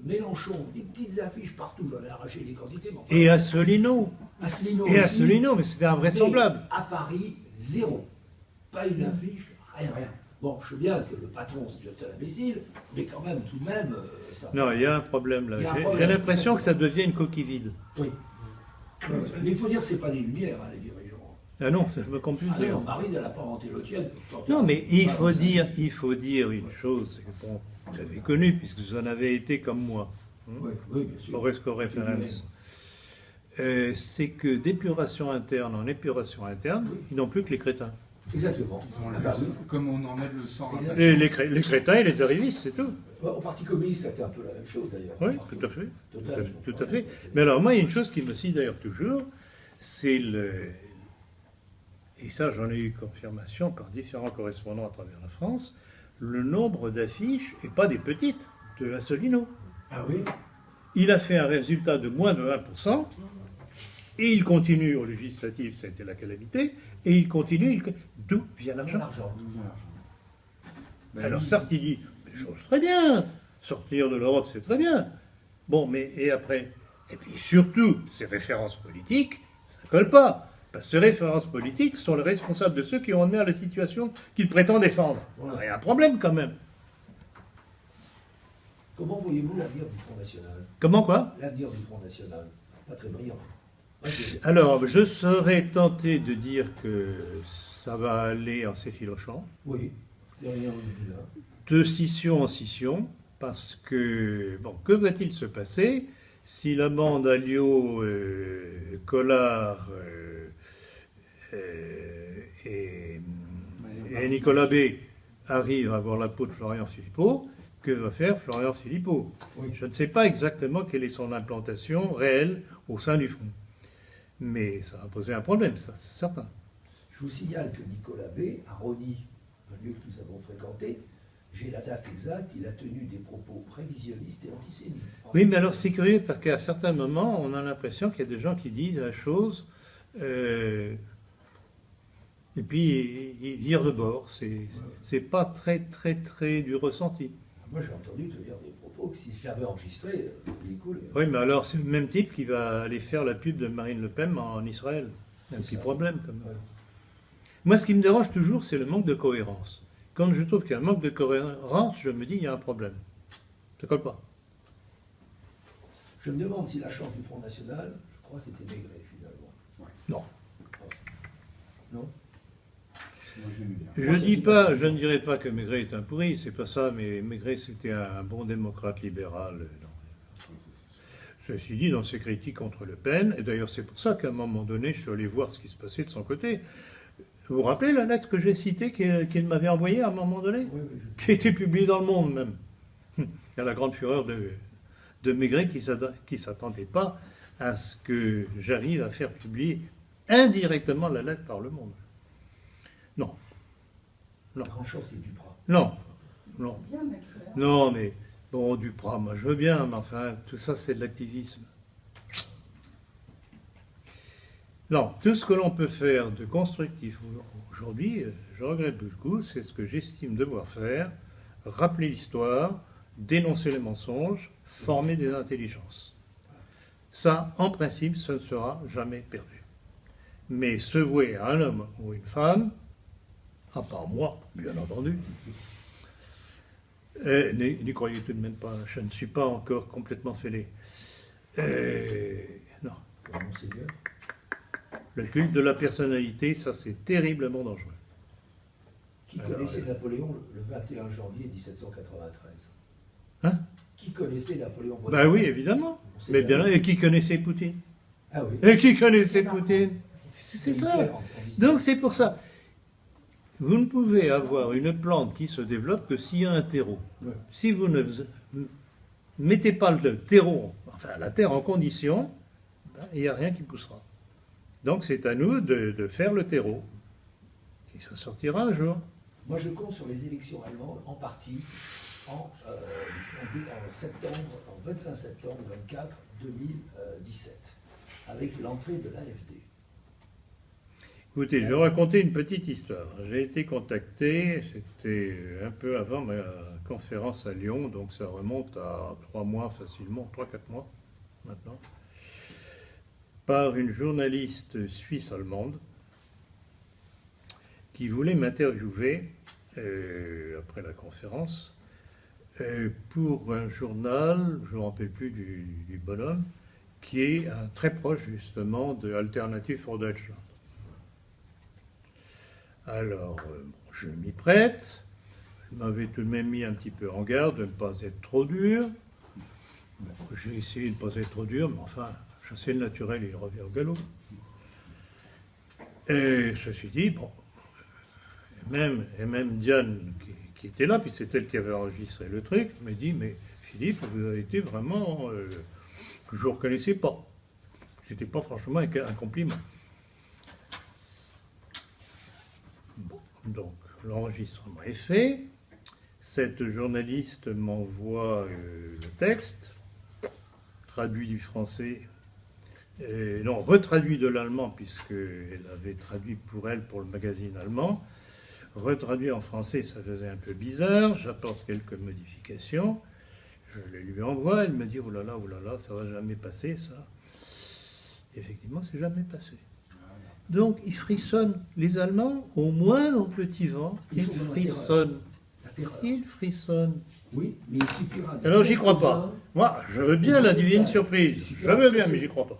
Mélenchon, des petites affiches partout, j'en ai arraché les quantités. Mais enfin, Et Asselineau. Asselineau Et aussi. Asselineau, mais c'était invraisemblable. Mais à Paris, zéro. Pas une affiche, rien. Bon, je sais bien que le patron, c'est juste un imbécile, mais quand même, tout de même, ça... Non, il y a un problème là. Il y a un J'ai problème, l'impression que ça exactement. devient une coquille vide. Oui. Mais il faut dire que c'est pas des lumières, hein, les dirigeants. Ah non, ça me confuse. Ah non, Marine, elle n'a pas inventé l'eau tienne. Non, mais il faut ça. dire une chose, c'est que bon, vous avez connu, puisque vous en avez été comme moi, Oui, oui, bien sûr. Horesco Referens. C'est que d'épuration interne en épuration interne, Oui. ils n'ont plus que les crétins. Exactement. Ils enlèvent Ah bah le- oui. Comme on enlève le sang. Exact. Les crétins et les arrivistes, c'est tout. Au Parti communiste, c'était un peu la même chose d'ailleurs. Oui, tout à fait. Total, Tout à fait. Mais alors, moi, il y a une chose qui me scie d'ailleurs toujours, c'est le. Et ça, j'en ai eu confirmation par différents correspondants à travers la France, le nombre d'affiches, et pas des petites, de Asselineau. Ah oui. Il a fait un résultat de moins de 1%, et il continue aux législatives, ça a été la calamité, et il continue, d'où vient l'argent? D'où vient l'argent? Ben Alors oui. Sartre, il dit, mais chose très bien, sortir de l'Europe, c'est très bien. Bon, mais et après? Et puis surtout, ces références politiques, ça ne colle pas. Parce que ces références politiques sont les responsables de ceux qui ont amené à la situation qu'ils prétendent défendre. Voilà. Il y a un problème quand même. Comment voyez-vous l'avenir du Front National? Comment quoi? L'avenir du Front National? Pas très brillant. Ouais, Alors, je serais tenté de dire que ça va aller en s'effilochant, oui, derrière le boudin. de scission en scission, parce que, bon, que va-t-il se passer si la bande Alliot, Collard et Nicolas B arrive à avoir la peau de Florian Philippot, que va faire Florian Philippot? Oui. Je ne sais pas exactement quelle est son implantation réelle au sein du Front. Mais ça a posé un problème, ça, c'est certain. Je vous signale que Nicolas B, à Rony, un lieu que nous avons fréquenté, j'ai la date exacte, il a tenu des propos prévisionnistes et antisémites. Oui, mais alors c'est curieux parce qu'à certains moments, on a l'impression qu'il y a des gens qui disent la chose et puis ils virent de bord. C'est pas très du ressenti. Moi, j'ai entendu tenir des propos que si j'avais enregistré, il est cool. Oui, mais alors c'est le même type qui va aller faire la pub de Marine Le Pen en Israël. Un petit problème quand même. Ouais. Moi, ce qui me dérange toujours, c'est le manque de cohérence. Quand je trouve qu'il y a un manque de cohérence, je me dis il y a un problème. Ça colle pas. Je me demande si la chance du Front National, je crois que c'était Maigret finalement. Non. Non. Moi, je l'aimais bien. Je ne dirais pas que Maigret est un pourri, c'est pas ça, mais Maigret c'était un bon démocrate libéral. Ceci dit, dans ses critiques contre Le Pen, et d'ailleurs c'est pour ça qu'à un moment donné, je suis allé voir ce qui se passait de son côté. Vous vous rappelez la lettre que j'ai citée qu'il m'avait envoyée à un moment donné, Oui, qui a été publiée dans Le Monde même. Il y a la grande fureur de Maigret qui ne s'attendait pas à ce que j'arrive à faire publier indirectement la lettre par Le Monde. Non. La grande chance, c'était Duprat. Non. Non. Bien, McFly. Non, mais bon, Duprat, moi je veux bien, mais enfin, tout ça c'est de l'activisme. Non, tout ce que l'on peut faire de constructif aujourd'hui, je regrette beaucoup, c'est ce que j'estime devoir faire, rappeler l'histoire, dénoncer les mensonges, former des intelligences. Ça, en principe, ça ne sera jamais perdu. Mais se vouer à un homme ou une femme, à part moi, bien entendu, n'y croyez tout de même pas, je ne suis pas encore complètement fêlé. Non. Pour Monseigneur. Le culte de la personnalité, ça c'est terriblement dangereux. Qui Alors, connaissait Napoléon le 21 janvier 1793 Hein? Qui connaissait Napoléon Ben oui, évidemment. Mais bien, et qui connaissait Poutine? Ah oui. Et qui connaissait Poutine? C'est ça. Hitler en Donc c'est pour ça. Vous ne pouvez avoir une plante qui se développe que s'il y a un terreau. Ouais. Si vous ne mettez pas le terreau, enfin la terre en condition, ben, il n'y a rien qui poussera. Donc c'est à nous de faire le terreau. Et ça sortira un jour. Moi, je compte sur les élections allemandes en partie en septembre, en 25 septembre 24 2017, avec l'entrée de l'AfD. Écoutez, je vais raconter une petite histoire. J'ai été contacté, c'était un peu avant ma conférence à Lyon, donc ça remonte à 3 mois facilement, 3-4 mois maintenant, par une journaliste suisse-allemande qui voulait m'interviewer après la conférence pour un journal, je ne me rappelle plus du bonhomme, qui est très proche justement de Alternative for Deutschland. Alors, je m'y prête. Elle m'avait tout de même mis un petit peu en garde de ne pas être trop dur. J'ai essayé de ne pas être trop dur, mais enfin, chasser le naturel, il revient au galop. Et ceci dit, bon, et même Diane, qui était là, puis c'est elle qui avait enregistré le truc, m'a dit, mais Philippe, vous avez été vraiment que je ne reconnaissais pas. C'était pas franchement un compliment. Bon, donc, l'enregistrement est fait. Cette journaliste m'envoie le texte, traduit du français, non, retraduit de l'allemand, puisqu'elle avait traduit pour elle, pour le magazine allemand. Retraduit en français, ça faisait un peu bizarre. J'apporte quelques modifications. Je les lui envoie. Elle me dit, oh là là, ça va jamais passer, ça. Et effectivement, c'est jamais passé. Donc, ils frissonnent. Les Allemands, au moindre petit vent, ils frissonnent. Ils frissonnent. Oui, mais il suffira. Alors, j'y crois pas. Moi, je veux bien la divine surprise. Je veux bien, mais j'y crois pas.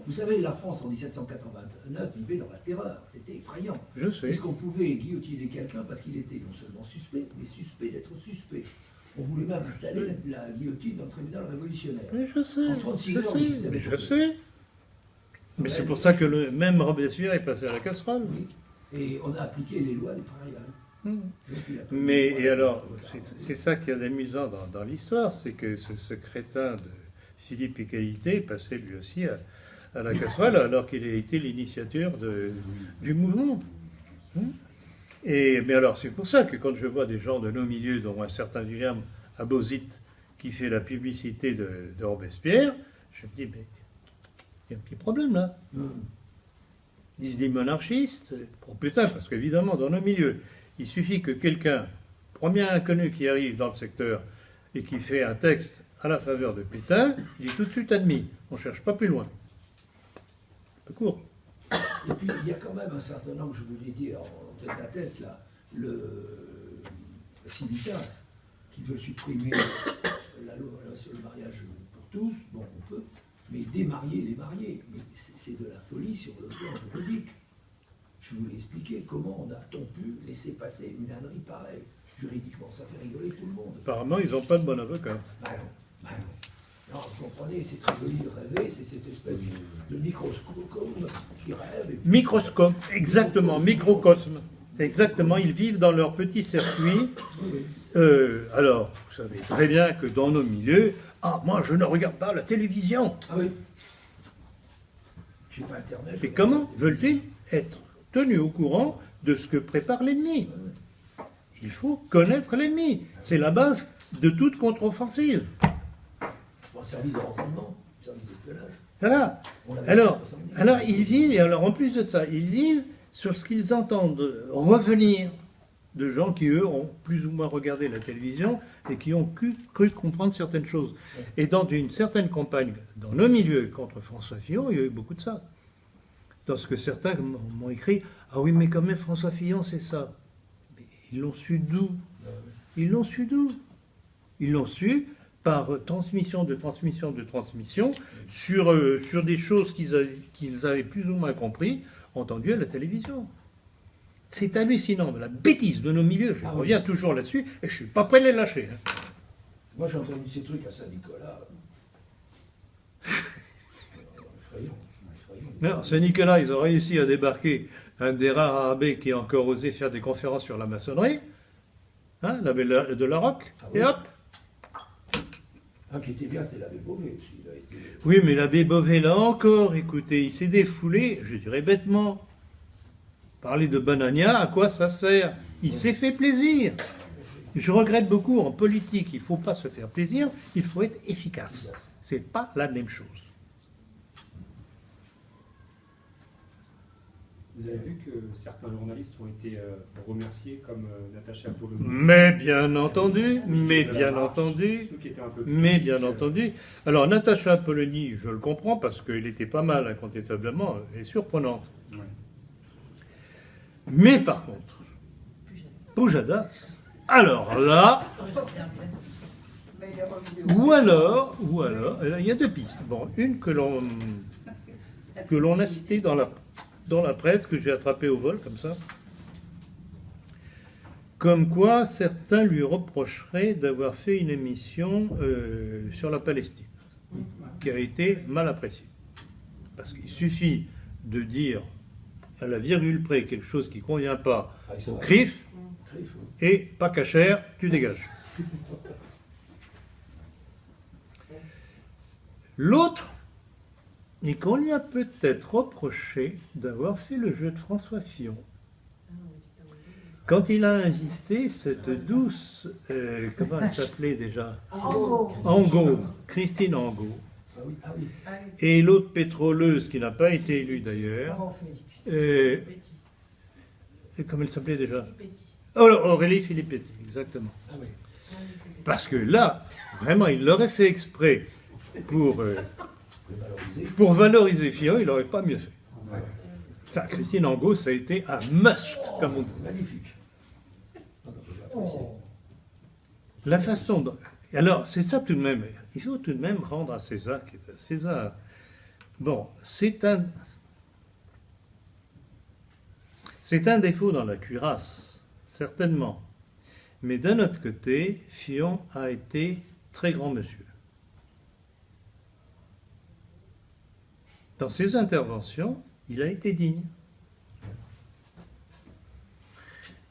Vous savez, la France en 1789 vivait dans la terreur. C'était effrayant. Je sais. Est-ce qu'on pouvait guillotiner quelqu'un parce qu'il était non seulement suspect, mais suspect d'être suspect? On voulait même installer la guillotine dans le tribunal révolutionnaire. Mais je sais, En 36 je heures, le sais, système mais est je tombé. sais. Mais c'est pour ça que le même Robespierre est passé à la casserole. Oui. Et on a appliqué les lois du Prairial. Hmm. Donc, il a pas Mais, eu- et alors, c'est ça qui est amusant dans l'histoire, c'est que ce crétin de Philippe Égalité est passé lui aussi à la casserole, alors qu'il a été l'initiateur du mouvement. Mais alors, c'est pour ça que quand je vois des gens de nos milieux, dont un certain William Abauzit, qui fait la publicité de Robespierre, je me dis, mais il y a un petit problème là. Il se dit monarchiste, pour putain, parce qu'évidemment, dans nos milieux, il suffit que quelqu'un, premier inconnu qui arrive dans le secteur et qui fait un texte à la faveur de Pétain, il est tout de suite admis. On ne cherche pas plus loin. Un peu court. Et puis, il y a quand même un certain nombre, je vous l'ai dit en tête à tête, là, le Civitas, qui veut supprimer la loi sur le mariage pour tous, bon, on peut, mais démarier les mariés. Mais c'est de la folie sur le plan juridique. Je vous l'ai expliqué, comment a-t-on pu laisser passer une ânerie pareille? Juridiquement, ça fait rigoler tout le monde. Apparemment, ils n'ont pas de bon avocat. Ben non, ben non. Non, vous comprenez, c'est très joli de rêver, c'est cette espèce de microscope qui rêve. Et puis- Microscope, exactement, microcosme. Exactement, ils vivent dans leur petit circuit. Alors, vous savez très bien que dans nos milieux, moi je ne regarde pas la télévision. Ah oui. J'ai pas Internet. Mais comment veulent-ils être tenus au courant de ce que prépare l'ennemi? Il faut connaître l'ennemi. C'est la base de toute contre-offensive. Bon, service de renseignement, service d'espionnage. Voilà. On l'avait Alors, fait en 70. alors, ils vivent, et alors en plus de ça, ils vivent sur ce qu'ils entendent revenir de gens qui, eux, ont plus ou moins regardé la télévision et qui ont cru comprendre certaines choses. Et dans une certaine campagne, dans nos milieux contre François Fillon, il y a eu beaucoup de ça. Dans ce que certains m'ont écrit, ah oui, mais quand même, François Fillon, c'est ça. Mais ils l'ont su d'où? Ils l'ont su d'où? Ils l'ont su par transmission de transmission de transmission sur des choses qu'ils avaient plus ou moins compris, entendues à la télévision. C'est hallucinant, la bêtise de nos milieux, je reviens toujours là-dessus, et je ne suis pas prêt de les lâcher. Moi, j'ai entendu ces trucs à Saint-Nicolas. Effrayant. Non, Saint-Nicolas, ils ont réussi à débarquer un des rares abbés qui a encore osé faire des conférences sur la maçonnerie, l'abbé de la Roque, Ah et oui. hop. Un qui était bien, c'était l'abbé Beauvais. Il a été... Oui, mais l'abbé Beauvais, là encore, écoutez, il s'est défoulé, je dirais bêtement. Parler de Banania, à quoi ça sert? Il s'est fait plaisir. Je regrette beaucoup, en politique, il ne faut pas se faire plaisir, il faut être efficace. Ce n'est pas la même chose. Vous avez vu que certains journalistes ont été remerciés, comme Natacha Polony. Mais bien entendu, mais bien entendu. Ceux qui étaient un peu Mais critiques, bien entendu. Alors, Natacha Polony, je le comprends parce qu'elle était pas mal, incontestablement, et surprenante. ouais. Mais par contre, Pujadas, alors là, ou alors, il y a deux pistes. Bon, une que l'on a citée dans la presse, que j'ai attrapée au vol, comme ça. Comme quoi, certains lui reprocheraient d'avoir fait une émission sur la Palestine, qui a été mal appréciée. Parce qu'il suffit de dire à la virgule près quelque chose qui ne convient pas au CRIF, et pas cachère, tu dégages. L'autre, et qu'on lui a peut-être reproché d'avoir fait le jeu de François Fillon. Quand il a insisté, cette douce, comment elle s'appelait déjà? Angot, Christine Angot. Ah oui, ah oui. Et l'autre pétroleuse, qui n'a pas été élue d'ailleurs, comment elle s'appelait déjà? Aurélie Filippetti, exactement. Ah oui. Parce que là, vraiment, il l'aurait fait exprès pour Valoriser. valoriser Fillon, il n'aurait pas mieux fait. Ouais. Ça, Christine Angot, ça a été un must, comme on dit. Magnifique. Ah, non, j'ai apprécié. La façon dont... Alors, c'est ça tout de même. Il faut tout de même rendre à César qui est à César. Bon, c'est un défaut dans la cuirasse, certainement. Mais d'un autre côté, Fillon a été très grand monsieur. Dans ses interventions, il a été digne.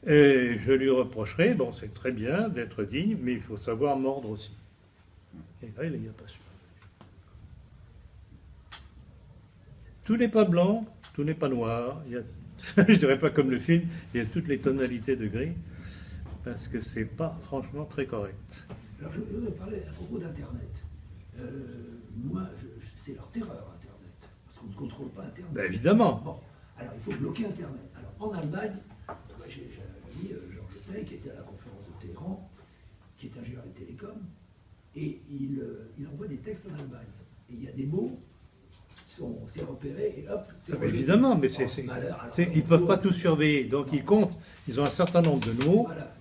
Et je lui reprocherai, bon, c'est très bien d'être digne, mais il faut savoir mordre aussi. Et là, il n'y a pas su. Tout n'est pas blanc, tout n'est pas noir. Il y a, je dirais pas comme le film, il y a toutes les tonalités de gris, parce que c'est pas franchement très correct. Alors, je voudrais parler à propos d'Internet. Moi, c'est leur terreur, Internet. Parce qu'on ne contrôle pas Internet. Ben, évidemment. Bon, alors il faut bloquer Internet. Alors, en Allemagne, moi, j'ai un ami, Georges Tay, qui était à la conférence de Téhéran, qui est ingénieur des télécoms, et il envoie des textes en Allemagne. Et il y a des mots qui sont repérés, et hop, c'est Ah, évidemment, mais ils ne peuvent pas tout surveiller. Donc ils comptent, ils ont un certain nombre de mots. Voilà.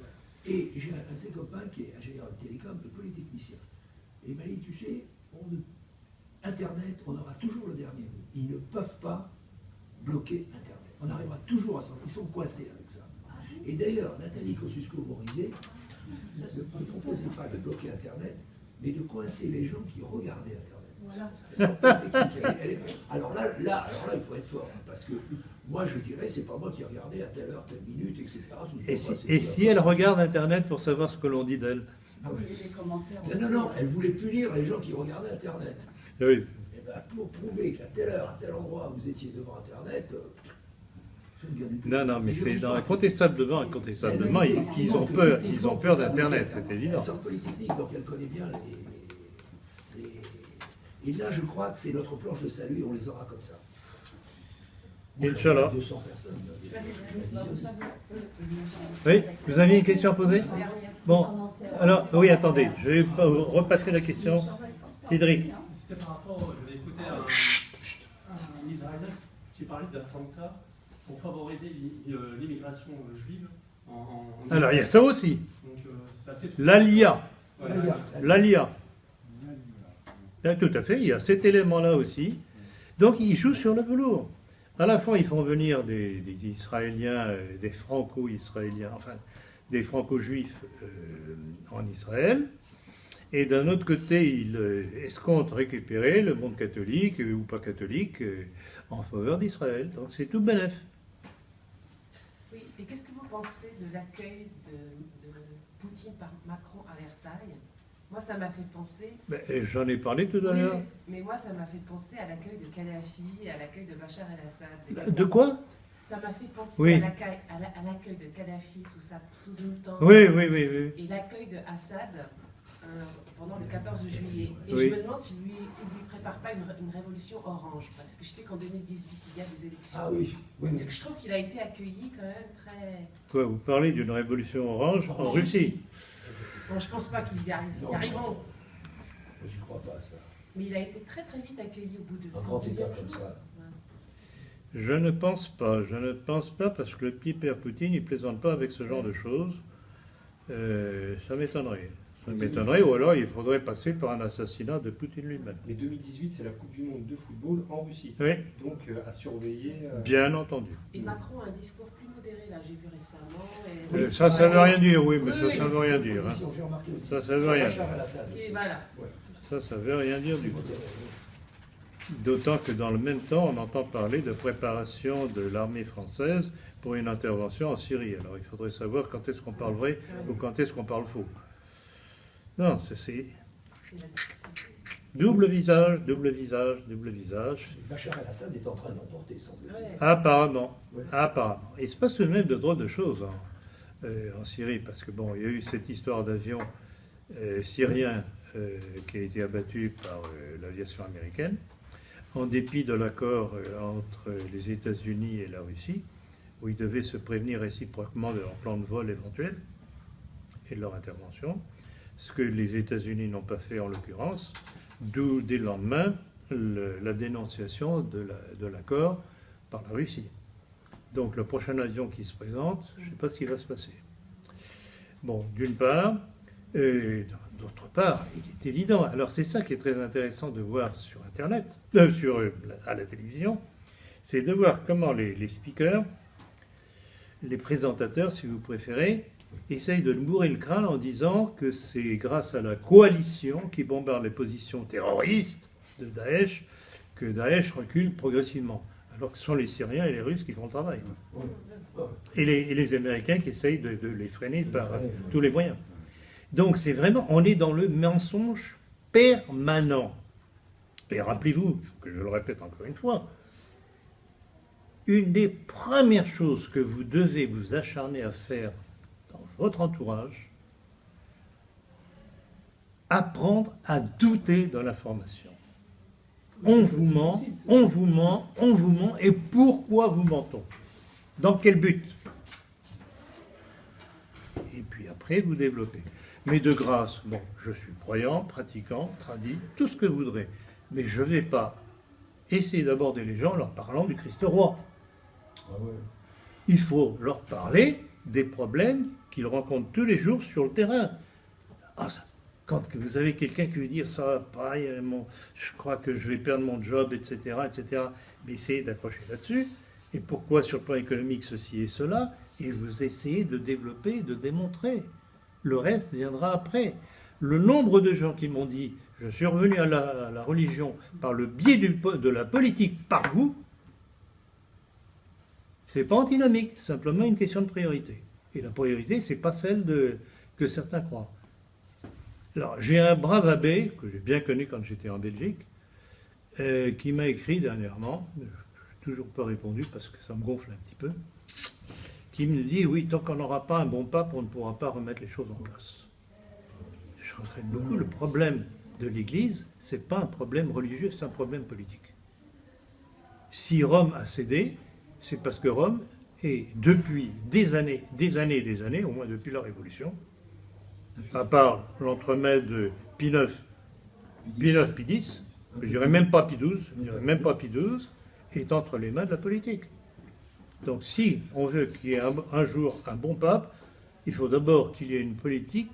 Et j'ai un de ses copains qui est ingénieur de télécom, de polytechnicien. Et il m'a dit, tu sais, Internet, on aura toujours le dernier mot. Ils ne peuvent pas bloquer Internet. On arrivera toujours à s'en... Ils sont coincés avec ça. Et d'ailleurs, Nathalie Kosciusko-Morizet ne proposait pas de bloquer Internet, mais de coincer les gens qui regardaient Internet. Alors là, il faut être fort, hein, parce que moi, je dirais, c'est pas moi qui regardais à telle heure, telle minute, etc. Et si elle regarde Internet pour savoir ce que l'on dit d'elle? Ah oui. Non, elle voulait punir les gens qui regardaient Internet. Oui. Et ben, pour prouver qu'à telle heure, à tel endroit, vous étiez devant Internet... Non, mais c'est incontestablement, ils ont peur d'Internet, c'est évident. Elle sort Polytechnique, donc elle connaît bien les... Et là, je crois que c'est notre planche de salut, on les aura comme ça. Inch'Allah. 200 personnes. Oui, vous aviez une question à poser? Bon, alors, oui, attendez, je vais repasser la question. Cédric. C'était par rapport, j'avais écouté un Israélien qui parlait d'attentats pour favoriser l'immigration juive en Alors, il y a ça aussi. Donc, c'est assez... L'ALIA. Ouais. L'ALIA. Tout à fait, il y a cet élément-là aussi. Donc, ils jouent sur le velours. À la fois, ils font venir des Israéliens, des Franco-Israéliens, enfin, des Franco-Juifs en Israël. Et d'un autre côté, ils escomptent récupérer le monde catholique ou pas catholique en faveur d'Israël. Donc, c'est tout bénef. Oui, et qu'est-ce que vous pensez de l'accueil de Poutine par Macron à Versailles? Moi, ça m'a fait penser... J'en ai parlé tout à l'heure. Oui, mais moi, ça m'a fait penser à l'accueil de Kadhafi, à l'accueil de Bachar el-Assad. De quoi? Ça m'a fait penser Oui. à l'accueil de Kadhafi sous une tente. Oui. Et l'accueil de Assad pendant le 14 juillet. Et Oui. je me demande s'il lui prépare pas une révolution orange. Parce que je sais qu'en 2018, il y a des élections. Ah oui. Parce que je trouve qu'il a été accueilli quand même très... Quoi, vous parlez d'une révolution orange en Russie? Bon, je pense pas qu'ils y arriveront. J'y crois pas à ça. Mais il a été très très vite accueilli au bout de Un son grand État deuxième comme jour. ça. Je ne pense pas parce que le petit père Poutine, il plaisante pas avec ce genre de choses. Ça m'étonnerait. Ou alors il faudrait passer par un assassinat de Poutine lui-même. Mais 2018, c'est la Coupe du Monde de football en Russie. Oui, Donc, à surveiller... bien entendu. Et Macron a un discours plus modéré, là, j'ai vu récemment. Et... Ça ne veut rien dire, oui, mais Oui, ça ne veut rien dire. Hein. J'ai remarqué aussi. Ça veut rien dire. Bachar el-Assad aussi. Et voilà. Ça veut rien dire C'est du tout. modéré, oui. D'autant que dans le même temps, on entend parler de préparation de l'armée française pour une intervention en Syrie. Alors il faudrait savoir quand est-ce qu'on parle vrai ou quand est-ce qu'on parle faux. Non, c'est double visage. Bachar el-Assad est en train de l'emporter, semble-t-il. Ouais. Apparemment. Ouais. Apparemment. Il se passe tout de même de drôles de choses en Syrie, parce que bon, il y a eu cette histoire d'avion syrien qui a été abattu par l'aviation américaine, en dépit de l'accord entre les États-Unis et la Russie, où ils devaient se prévenir réciproquement de leur plan de vol éventuel et de leur intervention, ce que les États-Unis n'ont pas fait en l'occurrence, d'où dès le lendemain la dénonciation de l'accord par la Russie. Donc le prochain avion qui se présente, je ne sais pas ce qui va se passer. Bon, d'une part, d'autre part, il est évident. Alors c'est ça qui est très intéressant de voir sur Internet, à la télévision, c'est de voir comment les speakers, les présentateurs, si vous préférez, essaye de nous bourrer le crâne en disant que c'est grâce à la coalition qui bombarde les positions terroristes de Daesh que Daesh recule progressivement. Alors que ce sont les Syriens et les Russes qui font le travail. Et les Américains qui essayent de les freiner par tous les moyens. Donc c'est vraiment, on est dans le mensonge permanent. Et rappelez-vous, que je le répète encore une fois, une des premières choses que vous devez vous acharner à faire dans votre entourage, apprendre à douter de l'information. On vous ment, on vous ment, on vous ment, et pourquoi vous mentons? Dans quel but? Et puis après, vous développez. Mais de grâce, bon, je suis croyant, pratiquant, tradit, tout ce que vous voudrez, mais je ne vais pas essayer d'aborder les gens en leur parlant du Christ roi. Il faut leur parler des problèmes qu'ils rencontrent tous les jours sur le terrain. Quand vous avez quelqu'un qui veut dire ça va pas, je crois que je vais perdre mon job, etc., etc., mais essayez d'accrocher là-dessus. Et pourquoi sur le plan économique ceci et cela? Et vous essayez de développer, de démontrer. Le reste viendra après. Le nombre de gens qui m'ont dit je suis revenu à la religion par le biais de la politique par vous, c'est pas antinomique, c'est simplement une question de priorité. Et la priorité, c'est pas celle que certains croient. Alors, j'ai un brave abbé, que j'ai bien connu quand j'étais en Belgique, qui m'a écrit dernièrement, je n'ai toujours pas répondu parce que ça me gonfle un petit peu, qui me dit, oui, tant qu'on n'aura pas un bon pape, on ne pourra pas remettre les choses en place. Je regrette beaucoup. Le problème de l'Église, ce n'est pas un problème religieux, c'est un problème politique. Si Rome a cédé, c'est parce que Rome est, depuis des années, au moins depuis la Révolution, à part l'entremets de Pie IX, Pie X, je dirais même pas Pie XII, est entre les mains de la politique. Donc si on veut qu'il y ait un jour un bon pape, il faut d'abord qu'il y ait une politique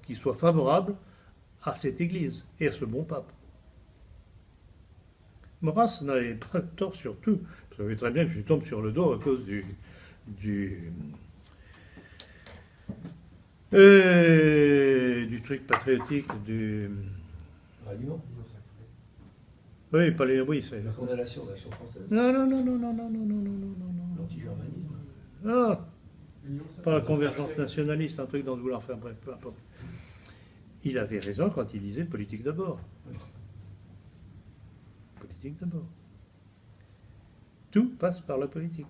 qui soit favorable à cette Église et à ce bon pape. Maurras n'avait pas tort sur tout. Vous savez très bien que je tombe sur le dos à cause du truc patriotique du... Ralliement. Oui, pas les... Oui, c'est... La condamnation de l'action française. Non. L'anti-germanisme. Non, pas la convergence nationaliste, un truc dans le vouloir faire, bref, peu importe. Il avait raison quand il disait politique d'abord. Politique d'abord. Tout passe par la politique.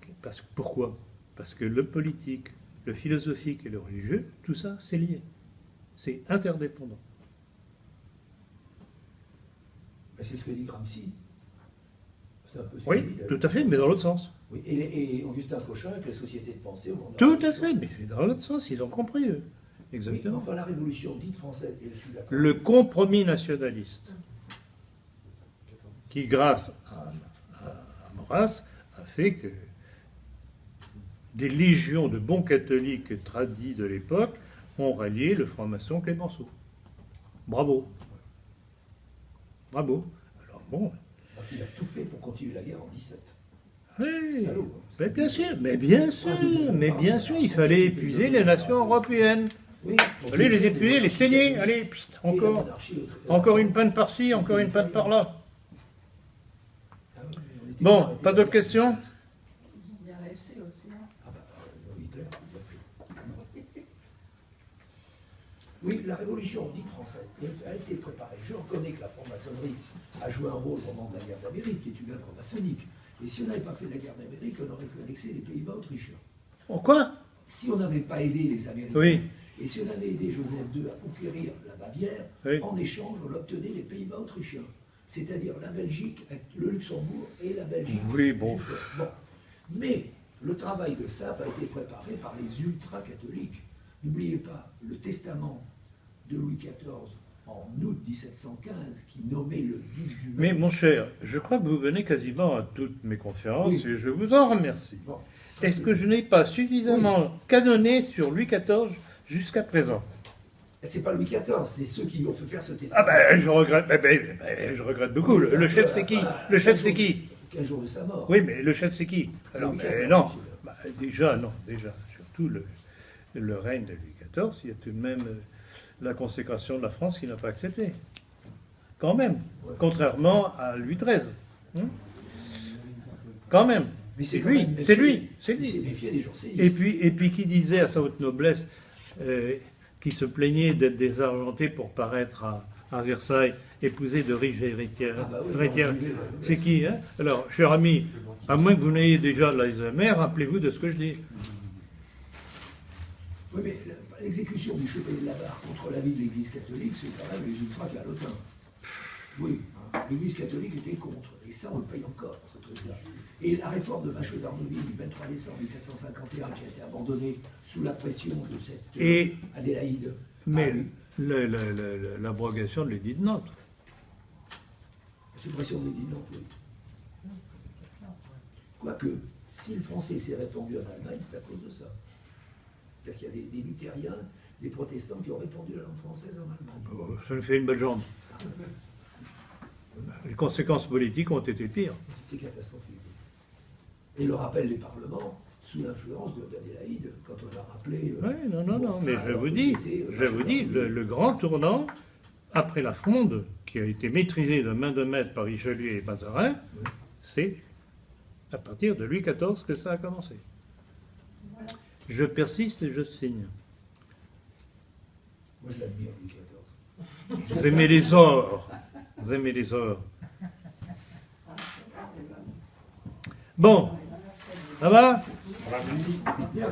Pourquoi? Parce que le politique, le philosophique et le religieux, tout ça, c'est lié. C'est interdépendant. Mais c'est ce que dit Gramsci. C'est un peu Oui, tout à fait, mais dans l'autre sens. Oui, et Augustin Cochin avec les sociétés de pensée au monde. Tout à fait, mais c'est dans l'autre sens, ils ont compris, eux. Exactement. Oui, enfin, la révolution dite française, et je suis d'accord. Le compromis nationaliste, qui, grâce à Maurras, a fait que des légions de bons catholiques tradis de l'époque ont rallié le franc-maçon Clémenceau. Bravo. Bravo. Alors bon. Donc, il a tout fait pour continuer la guerre en 17. Oui, Salaud. mais bien sûr, il fallait épuiser les nations européennes. Oui, Allez les épuiser, les saigner, allez, pst, encore une panne par-ci, encore une panne par-là. Bon, pas d'autres questions? Ils ont bien réussi aussi. Hitler, oui, la révolution dite française a été préparée. Je reconnais que la franc-maçonnerie a joué un rôle pendant la guerre d'Amérique, qui est une œuvre maçonnique. Et si on n'avait pas fait la guerre d'Amérique, on aurait pu annexer les Pays-Bas autrichiens. Oh, quoi? Si on n'avait pas aidé les Américains, Oui. et si on avait aidé Joseph II à conquérir la Bavière, Oui. en échange, on obtenait les Pays-Bas autrichiens. C'est-à-dire la Belgique, le Luxembourg et la Belgique. Oui, bon. Bon. Mais le travail de Sape a été préparé par les ultra-catholiques. N'oubliez pas le testament de Louis XIV en août 1715 qui nommait le duc du Mais Maine. mon cher, je crois que vous venez quasiment à toutes mes conférences Oui. et je vous en remercie. Bon. Est-ce que je n'ai pas suffisamment canonné sur Louis XIV jusqu'à présent? C'est pas Louis XIV, c'est ceux qui lui ont fait faire ce testament. Ah ben, je regrette, je regrette beaucoup. Le chef, c'est qui? Le chef, c'est qui? 15 jours de sa mort. Oui, mais le chef, c'est qui? Alors, Louis mais XIV, non. monsieur. Déjà, non, déjà. Surtout le règne de Louis XIV, il y a tout de même la consécration de la France qui n'a pas accepté. Quand même. Contrairement à Louis XIII. Quand même. Mais C'est quand lui, même c'est méfié. lui, c'est Il s'est lui. méfié des jansénistes. Et puis qui disait à sa haute noblesse, qui se plaignait d'être désargenté pour paraître à Versailles, épousé de riches héritières. Ah bah oui, héritières. non, C'est qui, hein? Alors, cher ami, à moins que vous n'ayez déjà l'Alzheimer, rappelez-vous de ce que je dis. Oui, mais l'exécution du chevalier de la Barre contre l'avis de l'Église catholique, c'est quand même les ultras calotins. Oui, hein, l'Église catholique était contre, et ça on le paye encore, ce truc-là. Et la réforme de Machaut d'Arnouville du 23 décembre 1751, qui a été abandonnée sous la pression de cette Adélaïde. Mais l'abrogation de l'édit de Nantes. La suppression de l'édit de Nantes, oui. Quoique, si le français s'est répandu en Allemagne, c'est à cause de ça. Parce qu'il y a des luthériens, des protestants qui ont répandu la langue française en Allemagne. Ça nous fait une bonne jambe. Les conséquences politiques ont été pires. C'était catastrophique. Et le rappel des parlements, sous l'influence d'Adélaïde, quand on a rappelé... Oui, non, mais je alors vous que dis, c'était, le grand tournant, après la Fronde, qui a été maîtrisée de main de maître par Richelieu et Mazarin, c'est à partir de Louis XIV que ça a commencé. Je persiste et je signe. Moi, je l'admire, Louis XIV. Vous aimez les ors. Vous aimez les ors. Bon, ça va? Bien.